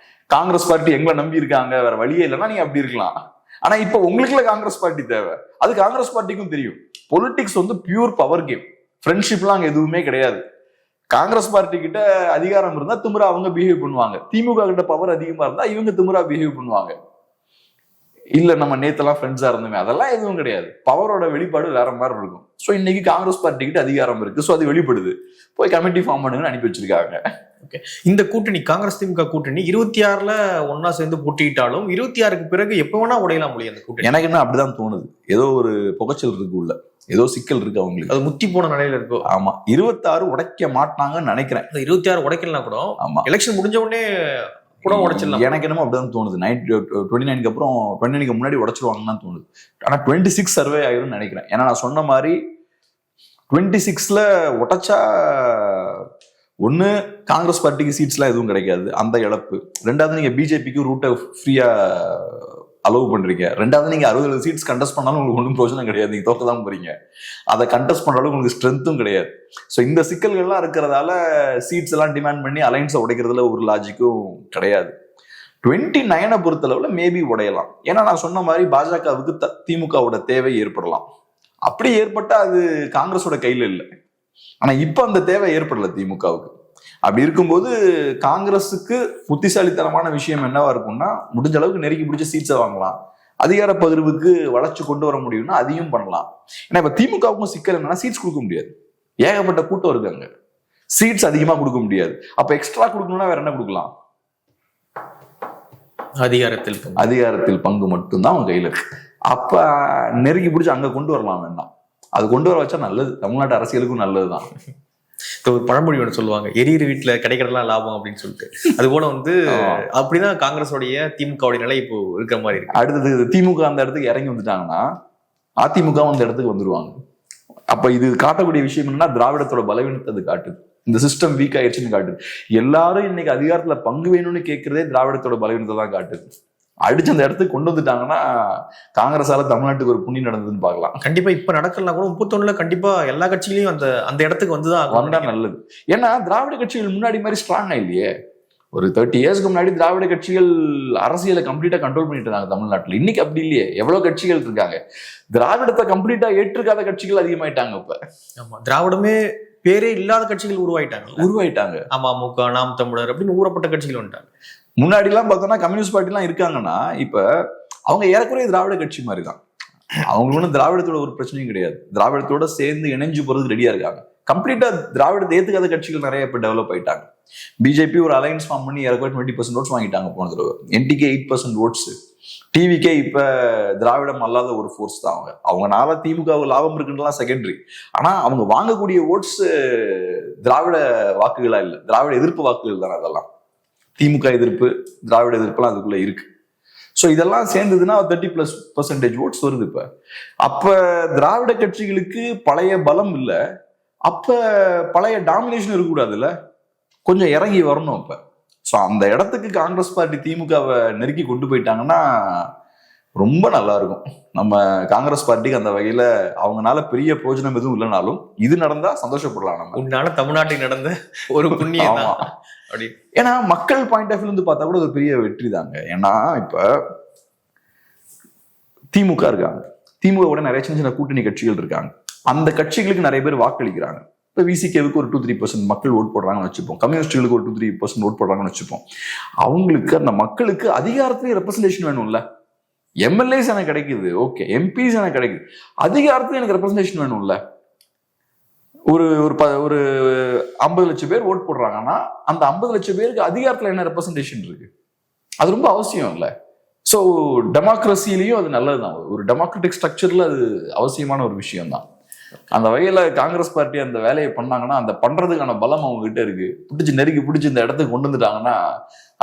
காங்கிரஸ் பார்ட்டி எங்களை நம்பி இருக்காங்க, வேற வழியே இல்லைன்னா நீங்க அப்படி இருக்கலாம். ஆனா இப்ப உங்களுக்குள்ள காங்கிரஸ் பார்ட்டி தேவை, அது காங்கிரஸ் பார்ட்டிக்கும் தெரியும். பொலிட்டிக்ஸ் வந்து பியூர் பவர் கேம், ஃப்ரெண்ட்ஷிப்லாம் அங்க எதுவுமே கிடையாது. காங்கிரஸ் பார்ட்டி கிட்ட அதிகாரம் இருந்தா திமிரா அவங்க பிஹேவ் பண்ணுவாங்க, திமுக கிட்ட பவர் அதிகமா இருந்தா இவங்க திமிரா பிஹேவ் பண்ணுவாங்க. இல்ல நம்ம நேத்தெல்லாம் ஃப்ரெண்ட்ஸா இருந்தோமே, அதெல்லாம் எதுவும் கிடையாது. பவரோட வெளிப்பாடு வேற மாதிரி இருக்கும். ஸோ இன்னைக்கு காங்கிரஸ் பார்ட்டி கிட்ட அதிகாரம் இருக்கு, ஸோ அது வெளிப்படுது. போய் கமிட்டி ஃபார்ம் பண்ணுங்கன்னு அனுப்பி வச்சிருக்காங்க. ஓகே, இந்த கூட்டணி காங்கிரஸ் திமுக கூட்டணி 26ல ஒன்னா சேர்ந்து போட்டிட்டாலும் 26க்கு பிறகு எப்ப வேணா உடையலாம் முடியும் அந்த கூட்டணி. எனக்கு என்ன அப்படிதான் தோணுது. ஏதோ ஒரு புகைச்சல் இருக்கு உள்ள, ஏதோ சிக்கல் இருக்கு அவங்களுக்கு, அது முத்தி போன நிலையில இருக்கும். ஆமா, 26 உடைக்க மாட்டாங்கன்னு நினைக்கிறேன். 26 உடைக்கலாம் கூட, ஆமா, எலெக்ஷன் முடிஞ்ச உடனே கூட உடைச்சிடலாம். எனக்கு என்னமோ அப்படிதான் தோணுது. 29க்கு அப்புறம் 29க்கு முன்னாடி உடைச்சிருவாங்கன்னு தோணுது. ஆனா 26 சர்வே ஆயிரும்னு நினைக்கிறேன். ஏன்னா நான் சொன்ன மாதிரி 26ல உடைச்சா ஒண்ணு காங்கிரஸ் பார்ட்டிக்கு சீட்ஸ்லாம் எதுவும் கிடைக்காது, அந்த இழப்பு. ரெண்டாவது நீங்க பிஜேபிக்கு ரூட்டை ஃப்ரீயா அலோவ் பண்றீங்க. ரெண்டாவது நீங்க 60 சீட்ஸ் கண்டெஸ்ட் பண்ணாலும் உங்களுக்கு ஒன்றும் பிரோஜனம் கிடையாது, நீங்க தோக்கதான் போறீங்க. அதை கண்டெஸ்ட் பண்ற அளவுக்கு உங்களுக்கு ஸ்ட்ரென்த்தும் கிடையாது. ஸோ இந்த சிக்கல்கள்லாம் இருக்கிறதால சீட்ஸ் எல்லாம் டிமாண்ட் பண்ணி அலைன்ஸை உடைக்கிறதுல ஒரு லாஜிக்கும் கிடையாது. 29 பொறுத்தளவுல மேபி உடையலாம். ஏன்னா நான் சொன்ன மாதிரி பாஜகவுக்கு திமுகவோட தேவை ஏற்படலாம். அப்படி ஏற்பட்டா அது காங்கிரஸோட கையில இல்லை. ஆனா இப்ப அந்த தேவை ஏற்படல திமுகவுக்கு. அப்படி இருக்கும்போது காங்கிரஸுக்கு புத்திசாலித்தனமான விஷயம் என்னவா இருக்கும்னா, முடிஞ்ச அளவுக்கு நெருக்கி பிடிச்ச சீட்ஸை வாங்கலாம், அதிகார பகிர்வுக்கு வளர்ச்சி கொண்டு வர முடியும்னா அதையும் பண்ணலாம். ஏன்னா இப்ப திமுகவுக்கும் சிக்கல் என்னன்னா, சீட்ஸ் கொடுக்க முடியாது, ஏகப்பட்ட கூட்டம் இருக்காங்க, சீட்ஸ் அதிகமா கொடுக்க முடியாது. அப்ப எக்ஸ்ட்ரா கொடுக்கணும்னா வேற என்ன கொடுக்கலாம்? அதிகாரத்தில் பங்கு மட்டும்தான் அவங்க கையில இருக்கு. அப்ப நெருக்கி பிடிச்சி அங்க கொண்டு வரலாம். வேண்டாம், அது கொண்டு வர வச்சா நல்லது, தமிழ்நாட்டு அரசியலுக்கும் நல்லதுதான். ஒரு பழமொழி ஒன்று சொல்லுவாங்க, எரியிற வீட்டுல கிடைக்கிறதுலாம் லாபம் அப்படின்னு சொல்லிட்டு. அது போல அப்படிதான் காங்கிரஸோடைய திமுகவுடைய நிலை இப்போ இருக்கிற மாதிரி இருக்கு. அடுத்தது திமுக அந்த இடத்துக்கு இறங்கி வந்துட்டாங்கன்னா அதிமுக அந்த இடத்துக்கு வந்துருவாங்க. அப்ப இது காட்டக்கூடிய விஷயம் என்னன்னா, திராவிடத்தோட பலவீனத்தை அது காட்டுது. இந்த சிஸ்டம் வீக் ஆயிடுச்சுன்னு காட்டுது. எல்லாரும் இன்னைக்கு அதிகாரத்துல பங்கு வேணும்னு கேட்கறதே திராவிடத்தோட பலவீனத்தை தான் காட்டுது. அடிச்சு அந்த இடத்துக்கு கொண்டு வந்துட்டாங்கன்னா காங்கிரஸால தமிழ்நாட்டுக்கு ஒரு புண்ணி நடந்ததுன்னு பார்க்கலாம். கண்டிப்பா இப்ப நடக்கலாம் கூட 31ல கண்டிப்பா எல்லா கட்சிகளையும் அந்த இடத்துக்கு வந்துதான் வந்தா நல்லது. ஏன்னா திராவிட கட்சிகள் முன்னாடி மாதிரி ஸ்ட்ராங்கா இல்லையே. ஒரு 30 இயர்ஸ்க்கு முன்னாடி திராவிட கட்சிகள் அரசியலை கம்ப்ளீட்டா கண்ட்ரோல் பண்ணிட்டு இருந்தாங்க தமிழ்நாட்டுல. இன்னைக்கு அப்படி இல்லையே, எவ்வளவு கட்சிகள் இருக்காங்க. திராவிடத்தை கம்ப்ளீட்டா ஏற்றுக்காத கட்சிகள் அதிகமாயிட்டாங்க. இப்ப ஆமா, திராவிடமே பேரே இல்லாத கட்சிகள் உருவாயிட்டாங்க. அமமுக, நாம் தமிழர் அப்படின்னு ஊறப்பட்ட கட்சிகள் வந்துட்டாங்க. முன்னாடி எல்லாம் பார்த்தோம்னா கம்யூனிஸ்ட் பார்ட்டி எல்லாம் இருக்காங்கன்னா இப்ப அவங்க ஏறக்குறைய திராவிட கட்சி மாதிரி தான். அவங்களுக்கு ஒன்றும் திராவிடத்தோட ஒரு பிரச்சனையும் கிடையாது. திராவிடத்தோட சேர்ந்து இணைஞ்சு போறதுக்கு ரெடியா இருக்காங்க. கம்ப்ளீட்டா திராவிடத்தை ஏத்துக்காத கட்சிகள் நிறைய இப்ப டெவலப் ஆயிட்டாங்க. பிஜேபி ஒரு அலையன்ஸ் ஃபார்ம் பண்ணி ஏறக்குறைய 20% ஓட்ஸ் வாங்கிட்டாங்க போன தடவை. NTK 8% oats. டிவிக்கே இப்ப திராவிடம் அல்லாத ஒரு ஃபோர்ஸ் தான். அவங்கனால திமுக லாபம் இருக்குன்றலாம் செகண்டரி. ஆனா அவங்க வாங்கக்கூடிய ஓட்ஸ் திராவிட வாக்குகளா இல்லை, திராவிட எதிர்ப்பு வாக்குகள் தானே. அதெல்லாம் திமுக எதிர்ப்பு, திராவிட எதிர்ப்புலாம் அதுக்குள்ள இருக்கு. ஸோ இதெல்லாம் சேர்ந்ததுன்னா 30+% ஓட்ஸ் வருது. இப்ப அப்ப திராவிட கட்சிகளுக்கு பழைய பலம் இல்லை, அப்ப பழைய டாமினேஷன் இருக்கக்கூடாதுல்ல, கொஞ்சம் இறங்கி வரணும். இப்ப ஸோ அந்த இடத்துக்கு காங்கிரஸ் பார்ட்டி திமுகவை நெருக்கி கொண்டு போயிட்டாங்கன்னா ரொம்ப நல்லா இருக்கும். நம்ம காங்கிரஸ் பார்ட்டிக்கு அந்த வகையில அவங்கனால பெரிய பிரயோஜனம் எதுவும் இல்லைனாலும் இது நடந்தா சந்தோஷப்படலாம். நம்ம உன்னால தமிழ்நாட்டில் நடந்த ஒரு புண்ணியம் அப்படி. ஏன்னா மக்கள் பாயிண்ட் ஆஃப் வியூ இருந்து பார்த்தா கூட ஒரு பெரிய வெற்றி தாங்க. ஏன்னா இப்ப திமுக இருக்காங்க, திமுக நிறைய சின்ன சின்ன கூட்டணி கட்சிகள் இருக்காங்க. அந்த கட்சிகளுக்கு நிறைய பேர் வாக்களிக்கிறாங்க. இப்போ விசிகேவுக்கு ஒரு 2-3% மக்கள் ஓட் போடுறாங்கன்னு வச்சுப்போம், கம்யூனிஸ்டுகளுக்கு ஒரு 2-3% ஓட் போடுறாங்கன்னு வச்சுப்போம். அவங்களுக்கு அந்த மக்களுக்கு அதிகாரத்திலேயே ரெப்ரசன்டேஷன் வேணும்ல. எம்எல்ஏஸ் எனக்கு கிடைக்குது, ஓகே, எம்பிஸ் எனக்கு கிடைக்குது, அதிகாரத்துல எனக்கு ரெப்ரசன்டேஷன் வேணும்ல. ஒரு ஒரு 50 லட்சம் பேர் ஓட் போடுறாங்கன்னா அந்த 50 லட்சம் பேருக்கு அதிகாரத்துல என்ன ரெப்ரசன்டேஷன் இருக்கு, அது ரொம்ப அவசியம் இல்லை. ஸோ டெமோக்ரஸிலையும் அது நல்லதுதான், ஒரு டெமோக்ராட்டிக் ஸ்ட்ரக்சர்ல அது அவசியமான ஒரு விஷயம் தான். அந்த வகையில காங்கிரஸ் பார்ட்டி அந்த வேலையை பண்ணாங்கன்னா, அந்த பண்றதுக்கான பலம் அவங்க கிட்ட இருக்கு. நெருக்கி பிடிச்சி இந்த இடத்துக்கு கொண்டு வந்துட்டாங்கன்னா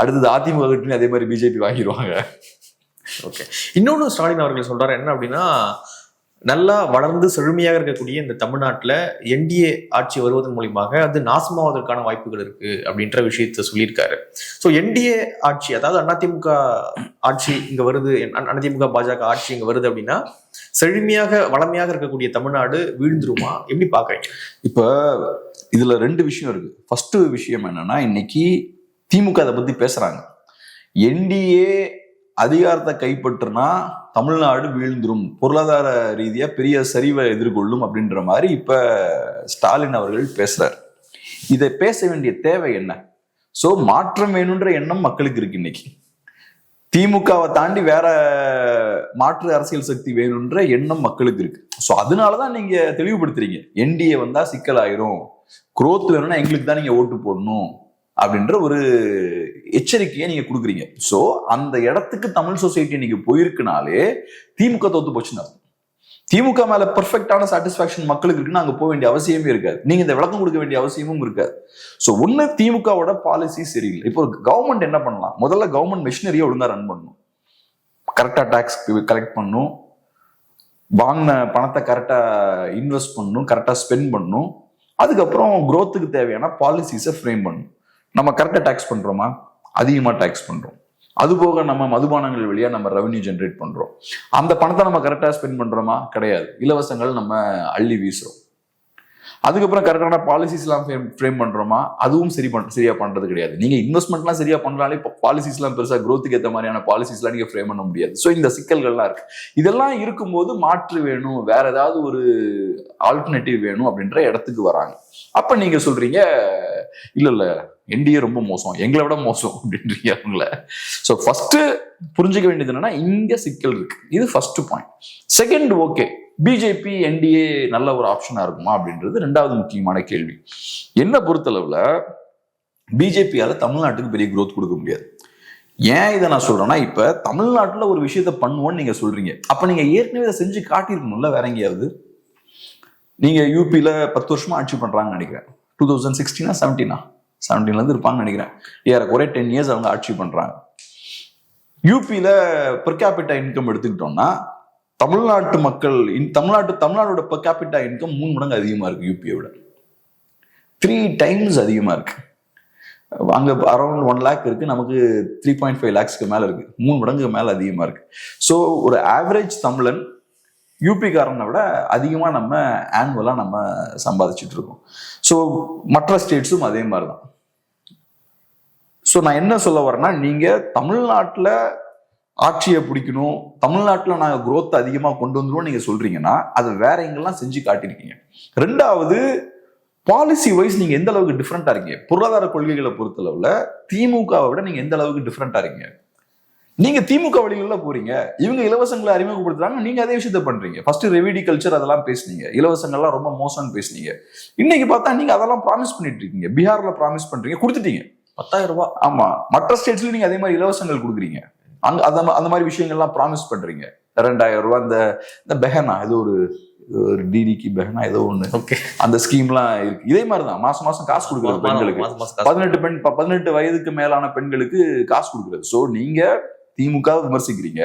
அடுத்தது அதிமுக கிட்ட அதே மாதிரி பிஜேபி வாங்கிடுவாங்க. ஓகே, இன்னொன்னு ஸ்டாலின் அவர்கள் சொல்றாரு என்ன அப்படின்னா, நல்லா வளர்ந்து செழுமையாக இருக்கக்கூடிய இந்த தமிழ்நாட்டில் என்டிஏ ஆட்சி வருவதன் மூலியமாக அது நாசமாவதற்கான வாய்ப்புகள் இருக்கு அப்படின்ற விஷயத்த சொல்லியிருக்காரு. ஸோ என்டிஏ ஆட்சி, அதாவது அதிமுக ஆட்சி இங்க வருது, அதிமுக பாஜக ஆட்சி இங்க வருது அப்படின்னா செழுமையாக வளமையாக இருக்கக்கூடிய தமிழ்நாடு வீழ்ந்துருமா, எப்படி பாக்குறீங்க? இப்ப இதுல 2 விஷயம் இருக்கு. ஃபர்ஸ்ட் விஷயம் என்னன்னா, இன்னைக்கு திமுக அதை பத்தி பேசுறாங்க. என்டிஏ அதிகாரத்தை கைப்பற்றுனா தமிழ்நாடு வீழ்ந்துரும், பொருளாதார ரீதியா பெரிய சரிவை எதிர்கொள்ளும் அப்படின்ற மாதிரி இப்ப ஸ்டாலின் அவர்கள் பேசுறாரு. இதை பேச வேண்டிய தேவை என்ன? சோ மாற்றம் வேணுன்ற எண்ணம் மக்களுக்கு இருக்கு. இன்னைக்கு திமுகவை தாண்டி வேற மாற்று அரசியல் சக்தி வேணுன்ற எண்ணம் மக்களுக்கு இருக்கு. சோ அதனாலதான் நீங்க தெளிவுபடுத்துறீங்க, என்டிஏ வந்தா சிக்கல் ஆயிரும், குரோத் வேணும்னா எங்களுக்கு தான் நீங்க ஓட்டு போடணும் அப்படின்ற ஒரு எச்சரிக்கையை நீங்க கொடுக்குறீங்க. சோ அந்த இடத்துக்கு தமிழ் சொசைட்டி இன்னைக்கு போயிருக்குனாலே திமுக தோத்து போச்சுன்னா, திமுக மேல பெர்ஃபெக்டான சாட்டிஸ்பாக்சன் மக்களுக்கு இருக்குன்னா அங்க போக வேண்டிய அவசியமே இருக்காது, நீங்க இந்த விளக்கம் கொடுக்க வேண்டிய அவசியமும் இருக்காது. சோ ஒண்ணு திமுகவோட பாலிசி சரியில்லை. இப்போ கவர்மெண்ட் என்ன பண்ணலாம், முதல்ல கவர்மெண்ட் மிஷினரியை ஒழுங்கா ரன் பண்ணணும், கரெக்டா டாக்ஸ் கலெக்ட் பண்ணணும், வாங்கின பணத்தை கரெக்டா இன்வெஸ்ட் பண்ணணும், கரெக்டா ஸ்பெண்ட் பண்ணணும், அதுக்கப்புறம் growthக்கு தேவையான பாலிசிஸை ஃப்ரேம் பண்ணணும். நம்ம கரெக்டா டாக்ஸ் பண்றோமா, அதிகமா டாக்ஸ் பண்றோம், அது போக நம்ம மதுபானங்கள் வழியா நம்ம ரெவன்யூ ஜென்ரேட் பண்றோம், அந்த பணத்தை நம்ம கரெக்டா ஸ்பெண்ட் பண்றோமா, கிடையாது, இலவசங்கள் நம்ம அள்ளி வீசுறோம். அதுக்கப்புறம் கரெக்டான பாலிசிஸ் எல்லாம் ஃப்ரேம் பண்றோமா, அதுவும் சரியா பண்றது கிடையாது. நீங்க இன்வெஸ்ட்மெண்ட்லாம் சரியா பண்ணலாலே பாலிசிஸ் எல்லாம் பெருசா growthக்கு ஏற்ற மாதிரியான பாலிசிஸ் எல்லாம் நீங்க ஃப்ரேம் பண்ண முடியாது. ஸோ இந்த சிக்கல்கள்லாம் இருக்கு. இதெல்லாம் இருக்கும்போது மாற்று வேணும், வேற ஏதாவது ஒரு ஆல்டர்னேட்டிவ் வேணும் அப்படின்ற இடத்துக்கு வராங்க. அப்ப நீங்க சொல்றீங்க இல்ல என்டிஏ ரொம்ப மோசம், எங்களை விட மோசம் அப்படின்றீங்க அவங்கள. ஸோ ஃபர்ஸ்ட் புரிஞ்சுக்க வேண்டியது என்னன்னா, இங்க சிக்கல் இருக்கு, இது first point. Second, okay, BJP NDA நல்ல ஒரு ஆப்ஷனா இருக்குமா அப்படின்றது 2வது முக்கியமான கேள்வி. என்ன பொறுத்தளவுல பிஜேபியால தமிழ்நாட்டுக்கு பெரிய growth கொடுக்க முடியாது. ஏன் இதை நான் சொல்றேன்னா, இப்ப தமிழ்நாட்டுல ஒரு விஷயத்த பண்ணுவோம்னு நீங்க சொல்றீங்க, அப்ப நீங்க ஏற்கனவே இதை செஞ்சு காட்டியிருக்கணும்ல வேற எங்கேயாவது. நீங்க யூபியில 10 வருஷமா ஆட்சி பண்றாங்கன்னு நினைக்கிறேன், 2016 17 இருந்து இருப்பாங்கன்னு நினைக்கிறேன், ஏறக்குறைய 10 years அவங்க ஆட்சி பண்றாங்க. யூபியில பெர் கேபிட்டா இன்கம் எடுத்துக்கிட்டோம்னா தமிழ்நாட்டு மக்கள் தமிழ்நாடோட பெர் கேபிட்டா இன்கம் 3 மடங்கு அதிகமா இருக்கு, யூபியை விட 3 times அதிகமா இருக்கு. அங்க அரௌண்ட் 1 lakh இருக்கு, நமக்கு 3.5 lakhsக்கு மேல இருக்கு, 3 மடங்கு மேல அதிகமா இருக்கு. ஸோ ஒரு ஆவரேஜ் தமிழன் யூபிக்காரனை விட அதிகமா நம்ம ஆனுவலா நம்ம சம்பாதிச்சுட்டு இருக்கோம். ஸோ மற்ற ஸ்டேட்ஸும் அதே மாதிரிதான். ஸோ நான் என்ன சொல்ல வரேன்னா, நீங்க தமிழ்நாட்டுல ஆட்சியை பிடிக்கணும், தமிழ்நாட்டுல நாங்க growth அதிகமா கொண்டு வந்துருவோம் நீங்க சொல்றீங்கன்னா, அது வேற எங்கெல்லாம் செஞ்சு காட்டியிருக்கீங்க. 2வது, பாலிசி வைஸ் நீங்க எந்த அளவுக்கு டிஃப்ரெண்டா இருக்கீங்க, பொருளாதார கொள்கைகளை பொறுத்தளவுல திமுகவை விட நீங்க எந்த அளவுக்கு டிஃப்ரெண்டா இருக்கீங்க. நீங்க திமுக வழிகள்ல போறீங்க, இவங்க இலவசங்களை அறிமுகப்படுத்துறாங்க, நீங்க அதே விஷயத்த பண்றீங்க. ஃபர்ஸ்ட் ரெவிடி கல்ச்சர் அதெல்லாம் பேசுனீங்க, இலவசங்கள்லாம் ரொம்ப மோசம்னு பேசுனீங்க. இன்னைக்கு பார்த்தா நீங்க அதெல்லாம் ப்ராமிஸ் பண்ணிட்டு இருக்கீங்க. பீகார்ல ப்ராமிஸ் பண்றீங்க, கொடுத்துட்டீங்க 10,000 ரூபாய். ஆமா, மற்ற ஸ்டேட்ஸ்ல நீங்க அதே மாதிரி இலவசங்கள் கொடுக்குறீங்க, அந்த மாதிரி விஷயங்கள்லாம் ப்ராமிஸ் பண்றீங்க. 2000 ரூபாய் இந்த பெஹனா, ஏதோ ஒரு டிடிக்கு பெஹனா ஏதோ ஒண்ணு, அந்த ஸ்கீம்லாம் இருக்கு. இதே மாதிரிதான் மாசம் மாசம் காசு கொடுக்குறது பெண்களுக்கு, 18 வயதுக்கு மேலான பெண்களுக்கு காசு கொடுக்குறது. சோ நீங்க திமுக விமர்சிக்கிறீங்க,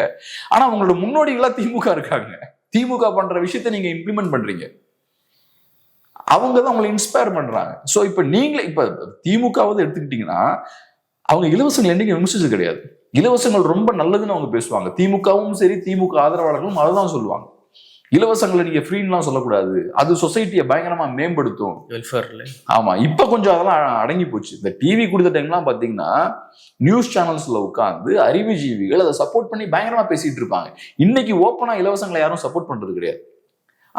ஆனா உங்களோட முன்னோடிகளா திமுக இருக்காங்க, திமுக பண்ற விஷயத்த நீங்க இம்ப்ளிமெண்ட் பண்றீங்க, அவங்க தான் உங்களை இன்ஸ்பயர் பண்றாங்க. சோ இப்ப நீங்களே இப்ப திமுகவது எடுத்துக்கிட்டீங்கன்னா, அவங்க இலவசங்கள் என்னைக்கு விமர்சிச்சது கிடையாது, இலவசங்கள் ரொம்ப நல்லதுன்னு அவங்க பேசுவாங்க. திமுகவும் சரி, திமுக ஆதரவாளர்களும் அதான் சொல்லுவாங்க, இலவசங்களை நீங்க ஃப்ரீன்லாம் சொல்லக்கூடாது, அது சொசைட்டியை பயங்கரமா மேம்படுத்தும். ஆமா, இப்ப கொஞ்சம் அதெல்லாம் அடங்கி போச்சு. இந்த டிவி கொடுத்த டைம்லாம் பாத்தீங்கன்னா நியூஸ் சேனல்ஸ்ல உட்கார்ந்து அறிவுஜீவிகள் அதை சப்போர்ட் பண்ணி பயங்கரமா பேசிட்டு இருப்பாங்க. இன்னைக்கு ஓப்பனா இலவசங்களை யாரும் சப்போர்ட் பண்றது கிடையாது.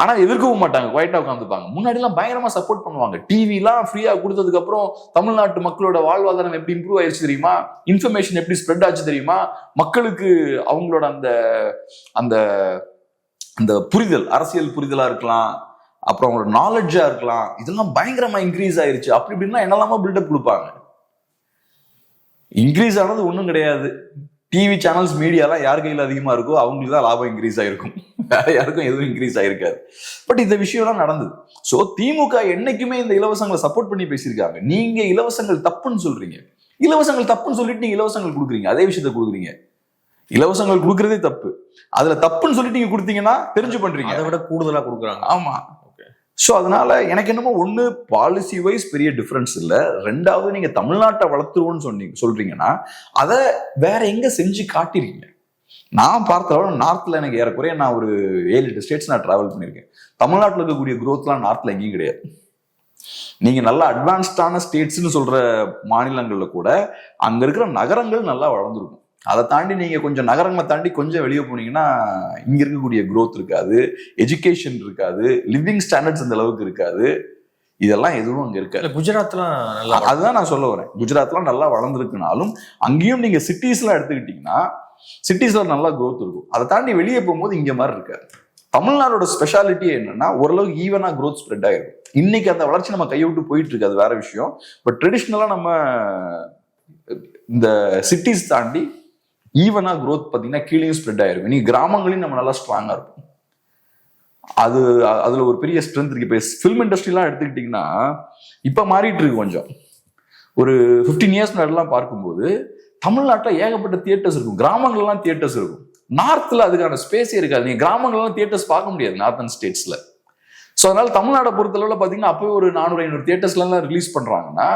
ஆனா எதிர்க்கவும் மாட்டாங்க, குவைட்டா உட்காந்துப்பாங்க. முன்னாடி எல்லாம் பயங்கரமா சப்போர்ட் பண்ணுவாங்க. டிவி எல்லாம் ஃப்ரீயா கொடுத்ததுக்கு அப்புறம் தமிழ்நாட்டு மக்களோட வாழ்வாதாரம் எப்படி இம்ப்ரூவ் ஆயிடுச்சு தெரியுமா, இன்ஃபர்மேஷன் எப்படி ஸ்ப்ரெட் ஆச்சு தெரியுமா, மக்களுக்கு அவங்களோட அந்த அந்த அந்த புரிதல், அரசியல் புரிதலா இருக்கலாம், அப்புறம் அவங்களோட நாலேஜா இருக்கலாம், இதெல்லாம் பயங்கரமா இன்க்ரீஸ் ஆயிருச்சு அப்படி இப்படின்னா என்னெல்லாமா பில்டப் கொடுப்பாங்க. இன்க்ரீஸ் ஆனது ஒன்றும் கிடையாது. டிவி சேனல்ஸ் மீடியாலாம் யார் கையில் அதிகமா இருக்கோ அவங்களுக்கு தான் லாபம் இன்க்ரீஸ் ஆயிருக்கும், வேற யாருக்கும் எதுவும் இன்க்ரீஸ் ஆயிருக்காது. பட் இந்த விஷயம்லாம் நடந்தது. ஸோ திமுக என்னைக்குமே இந்த இலவசங்களை சப்போர்ட் பண்ணி பேசியிருக்காங்க. நீங்க இலவசங்கள் தப்புன்னு சொல்றீங்க, இலவசங்கள் தப்புன்னு சொல்லிட்டு நீங்க இலவசங்கள் கொடுக்குறீங்க, அதே விஷயத்த கொடுக்குறீங்க. இலவசங்கள் கொடுக்கறதே தப்பு, அதுல தப்புன்னு சொல்லிட்டு நீங்க கொடுத்தீங்கன்னா தெரிஞ்சு பண்றீங்க, அதை விட கூடுதலா கொடுக்குறாங்க. ஆமா. ஸோ அதனால எனக்கு என்னமோ ஒண்ணு பாலிசி வைஸ் பெரிய டிஃபரன்ஸ் இல்லை, ரெண்டாவது நீங்க தமிழ்நாட்டை வளர்த்துருவோன்னு சொல்றீங்கன்னா அதை வேற எங்க செஞ்சு காட்டிருக்கீங்க. நான் பார்த்தவரை நார்த்ல எனக்கு ஏறக்குறைய நான் ஒரு 7-8 ஸ்டேட்ஸ் நான் டிராவல் பண்ணியிருக்கேன். தமிழ்நாட்டில் இருக்கக்கூடிய growthலாம் நார்த்ல எங்கேயும் கிடையாது. நீங்க நல்லா அட்வான்ஸ்டான ஸ்டேட்ஸ்ன்னு சொல்ற மாநிலங்கள்ல கூட அங்க இருக்கிற நகரங்கள் நல்லா வளர்ந்துருக்கும். அதை தாண்டி நீங்க கொஞ்சம் நகரங்களை தாண்டி கொஞ்சம் வெளியே போனீங்கன்னா இங்க இருக்கக்கூடிய growth இருக்காது, எஜுகேஷன் இருக்காது, லிவிங் ஸ்டாண்டர்ட்ஸ் அந்த அளவுக்கு இருக்காது, இதெல்லாம் எதுவும் அங்க இருக்காது. குஜராத்லாம் நல்லா, அதுதான் நான் சொல்ல வரேன். குஜராத்லாம் நல்லா வளர்ந்துருக்குனாலும் அங்கேயும் நீங்க சிட்டிஸ்லாம் எடுத்துக்கிட்டீங்கன்னா சிட்டிஸ்ல நல்லா growth இருக்கும். அதை தாண்டி வெளியே போகும்போது இங்க மாதிரி இருக்காது. தமிழ்நாடோட ஸ்பெஷாலிட்டி என்னன்னா ஓரளவுக்கு ஈவனா growth ஸ்ப்ரெட் ஆயிருக்கும். இன்னைக்கு அந்த வளர்ச்சி நம்ம கையை விட்டு போயிட்டு இருக்கு, அது வேற விஷயம். பட் ட்ரெடிஷ்னலா நம்ம இந்த சிட்டிஸ் தாண்டி ஈவனா growth பார்த்தீங்கன்னா கீழேயும் ஸ்ப்ரெட் ஆயிருக்கும். நீங்க கிராமங்களையும் நம்ம நல்லா ஸ்ட்ராங்கா இருக்கும். அதுல ஒரு பெரிய ஸ்ட்ரென்த் இருக்கு. இப்போ ஃபிலிம் இண்டஸ்ட்ரிலாம் எடுத்துக்கிட்டீங்கன்னா இப்ப மாறிட்டு இருக்கு கொஞ்சம். ஒரு 15 இயர்ஸ் முன்னாடிலாம் பார்க்கும்போது தமிழ்நாட்டில் ஏகப்பட்ட தியேட்டர்ஸ் இருக்கும், கிராமங்கள்லாம் தியேட்டர்ஸ் இருக்கும். நார்த்ல அதுக்கான ஸ்பேஸே இருக்காது. நீங்க கிராமங்கள்லாம் தியேட்டர்ஸ் பார்க்க முடியாது நார்த்தன் ஸ்டேட்ஸ்ல. ஸோ அதனால தமிழ்நாடை பொறுத்தளவுல பார்த்தீங்கன்னா அப்பவே ஒரு 400-500 தியேட்டர்ஸ்லாம் ரிலீஸ் பண்றாங்கன்னா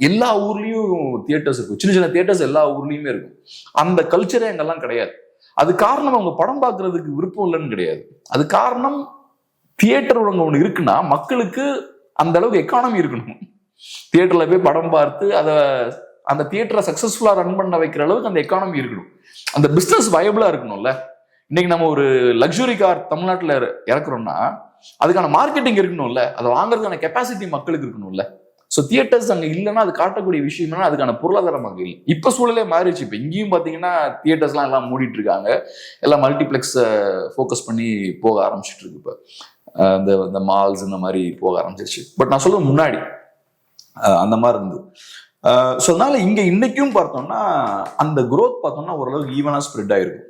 எல்லா ஊர்லயும் தியேட்டர்ஸ் இருக்கும், சின்ன சின்ன தியேட்டர்ஸ் எல்லா ஊர்லயுமே இருக்கும். அந்த கல்ச்சரே அங்கெல்லாம் கிடையாது. அது காரணம் அவங்க படம் பார்க்கறதுக்கு விருப்பம் இல்லைன்னு கிடையாது. அது காரணம் தியேட்டர் ஒன்று இருக்குன்னா மக்களுக்கு அந்த அளவுக்கு எக்கானமி இருக்கணும். தியேட்டர்ல போய் படம் பார்த்து அதை அந்த தியேட்டரை சக்சஸ்ஃபுல்லா ரன் பண்ண வைக்கிற அளவுக்கு அந்த எக்கானமி இருக்கணும், அந்த பிசினஸ் வயபிளா இருக்கணும்ல. இன்னைக்கு நம்ம ஒரு லக்ஸுரி கார் தமிழ்நாட்டில் இறக்குறோம்னா அதுக்கான மார்க்கெட்டிங் இருக்கணும்ல, அதை வாங்குறதுக்கான கெப்பாசிட்டி மக்களுக்கு இருக்கணும்ல. ஸோ தியேட்டர்ஸ் அங்கே இல்லைன்னா அது காட்டக்கூடிய விஷயம் என்ன, அதுக்கான பொருளாதாரம் அங்கே இல்லை. இப்போ சூழலே மாறிடுச்சு. இப்போ இங்கேயும் பார்த்தீங்கன்னா தியேட்டர்ஸ்லாம் எல்லாம் மூடிட்டு இருக்காங்க, எல்லாம் மல்டிப்ளெக்ஸை ஃபோக்கஸ் பண்ணி போக ஆரம்பிச்சிட்டு இருக்கு. இப்போ இந்த மால்ஸ் இந்த மாதிரி போக ஆரம்பிச்சிருச்சு. பட் நான் சொல்ல முன்னாடி அந்த மாதிரி இருந்தது. ஸோ அதனால இங்க இன்னைக்கும் பார்த்தோம்னா அந்த growth பார்த்தோம்னா ஓரளவுக்கு ஈவனா ஸ்ப்ரெட் ஆயிருக்கும்.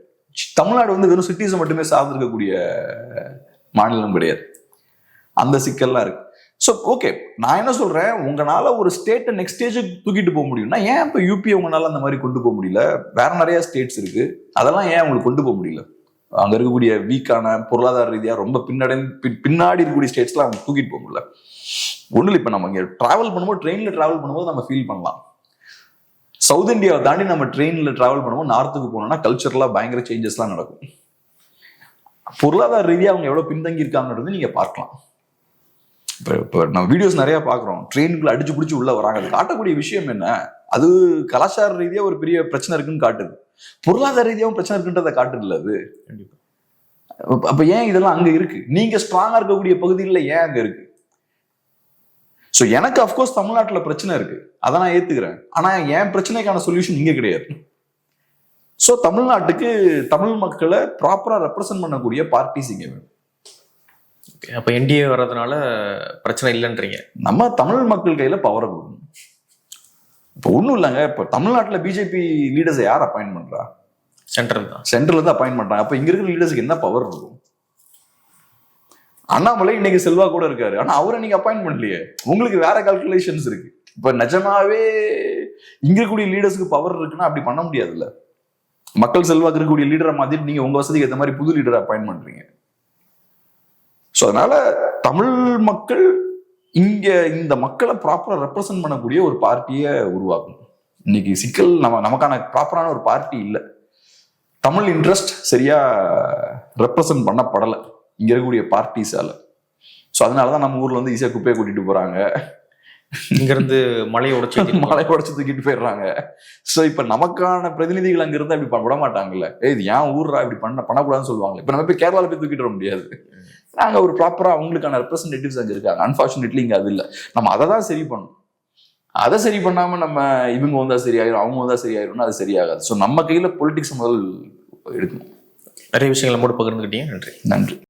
தமிழ்நாடு வந்து வெறும் சிட்டிஸை மட்டுமே சார்ந்திருக்கக்கூடிய மாநிலம் கிடையாது, அந்த சிக்கல்லாம் இருக்கு. ஸோ ஓகே, நான் என்ன சொல்றேன், உங்களால ஒரு ஸ்டேட்டை நெக்ஸ்ட் ஸ்டேஜுக்கு தூக்கிட்டு போக முடியும்னா ஏன் இப்போ யூபி உங்களால அந்த மாதிரி கொண்டு போக முடியல? வேற நிறைய ஸ்டேட்ஸ் இருக்கு, அதெல்லாம் ஏன் உங்களுக்கு கொண்டு போக முடியல? அங்க இருக்கக்கூடிய வீக்கான பொருளாதார ரீதியா ரொம்ப பின்னாடி இருக்கக்கூடிய ஸ்டேட்ஸ்லாம் அவங்க தூக்கிட்டு போக முடியல. ஒன்றும் இல்லை, இப்போ நம்ம இங்கே ட்ராவல் பண்ணும்போது ட்ரெயினில் ட்ராவல் பண்ணும்போது நம்ம ஃபீல் பண்ணலாம். சவுத் இந்தியாவை தாண்டி நம்ம ட்ரெயினில் ட்ராவல் பண்ணும்போது நார்த்துக்கு போனோம்னா கல்ச்சரலாக பயங்கர சேஞ்சஸ்லாம் நடக்கும். பொருளாதார ரீதியாக அவங்க எவ்வளோ பின்தங்கி இருக்காங்கன்றது நீங்கள் பார்க்கலாம். இப்போ நம்ம வீடியோஸ் நிறைய பார்க்குறோம், ட்ரெயினுக்குள்ள அடிச்சு பிடிச்சி உள்ள வராங்க. அது காட்டக்கூடிய விஷயம் என்ன, அது கலாச்சார ரீதியாக ஒரு பெரிய பிரச்சனை இருக்குன்னு காட்டுது, பொருளாதார ரீதியாகவும் பிரச்சனை இருக்குன்றதை காட்டுதுல்ல அது. அப்போ ஏன் இதெல்லாம் அங்கே இருக்கு? நீங்கள் ஸ்ட்ராங்காக இருக்கக்கூடிய பகுதிகளில் ஏன் அங்கே இருக்கு? ஸோ எனக்கு அஃப்கோர்ஸ் தமிழ்நாட்டில் பிரச்சனை இருக்கு, அதை நான் ஏத்துக்கிறேன். ஆனா என் பிரச்சனைக்கான சொல்யூஷன் இங்க கிடையாது. ஸோ தமிழ்நாட்டுக்கு தமிழ் மக்களை ப்ராப்பரா ரெப்ரசென்ட் பண்ணக்கூடிய பார்ட்டிஸ் இங்க வேணும். அப்ப என்டிஏ வர்றதுனால பிரச்சனை இல்லைன்றீங்க? நம்ம தமிழ் மக்கள் கையில பவரை கொடுக்கணும். இப்போ ஒன்றும் இல்லைங்க, இப்போ தமிழ்நாட்டில் பிஜேபி லீடர்ஸை யார் அப்பாயின்ட் பண்றா? சென்ட்ரல் தான், சென்ட்ரல் தான் அப்பாயின்ட் பண்றாங்க. அப்போ இங்க இருக்கிற லீடர்ஸுக்கு என்ன பவர் இருக்கும்? அண்ணாமலை இன்னைக்கு செல்வா கூட இருக்காரு, ஆனா அவரை நீங்க அப்பாயின்ட் பண்ணலையே, உங்களுக்கு வேற கால்குலேஷன்ஸ் இருக்கு. இப்ப நிஜமாவே இங்க இருக்கக்கூடிய லீடர்ஸுக்கு பவர் இருக்குன்னா அப்படி பண்ண முடியாதுல்ல. மக்கள் செல்வாக்கு இருக்கக்கூடிய லீடரை மாத்திட்டு நீங்க உங்க வசதிக்கு ஏற்ற மாதிரி புது லீடரை அப்பாயின்ட் பண்றீங்க. ஸோ அதனால தமிழ் மக்கள் இங்க இந்த மக்களை ப்ராப்பரா ரெப்ரசென்ட் பண்ணக்கூடிய ஒரு பார்ட்டியை உருவாக்கணும். இன்னைக்கு சிக்கல் நமக்கான ப்ராப்பரான ஒரு பார்ட்டி இல்லை. தமிழ் இன்ட்ரெஸ்ட் சரியா ரெப்ரசென்ட் பண்ணப்படலை இங்க இருக்கக்கூடிய பார்ட்டிஸால. ஸோ அதனாலதான் நம்ம ஊர்ல வந்து ஈஸியா குப்பையை கூட்டிட்டு போறாங்க, இங்க இருந்து மலையை உடைச்சு மலை உடைச்சு தூக்கிட்டு போயிடுறாங்க. சோ இப்ப நமக்கான பிரதிநிதிகள் அங்க இருந்து அப்படி விட மாட்டாங்கல்ல. இது ஏன் ஊர்ரா இப்படி பண்ணக்கூடாதுன்னு சொல்லுவாங்க. இப்ப நம்ம போய் கேரளால போய் தூக்கிட்டு வர முடியாது. நாங்க ஒரு ப்ராப்பரா அவங்களுக்கான ரெப்ரஸன்டேட்டிவ்ஸ் அங்க இருக்காங்க. அன்பார்ச்சுனேட்லி இங்க அது இல்லை. நம்ம அதை தான் சரி பண்ணணும். அதை சரி பண்ணாம நம்ம இவங்க வந்தா சரியாயிரும், அவங்க வந்தா சரியாயிரும்னா அது சரியாகாது. ஸோ நம்ம கையில பொலிட்டிக்ஸ் முதல் எடுக்கணும். நிறைய விஷயங்களை மூட பகிர்ந்துக்கிட்டீங்க. நன்றி. நன்றி.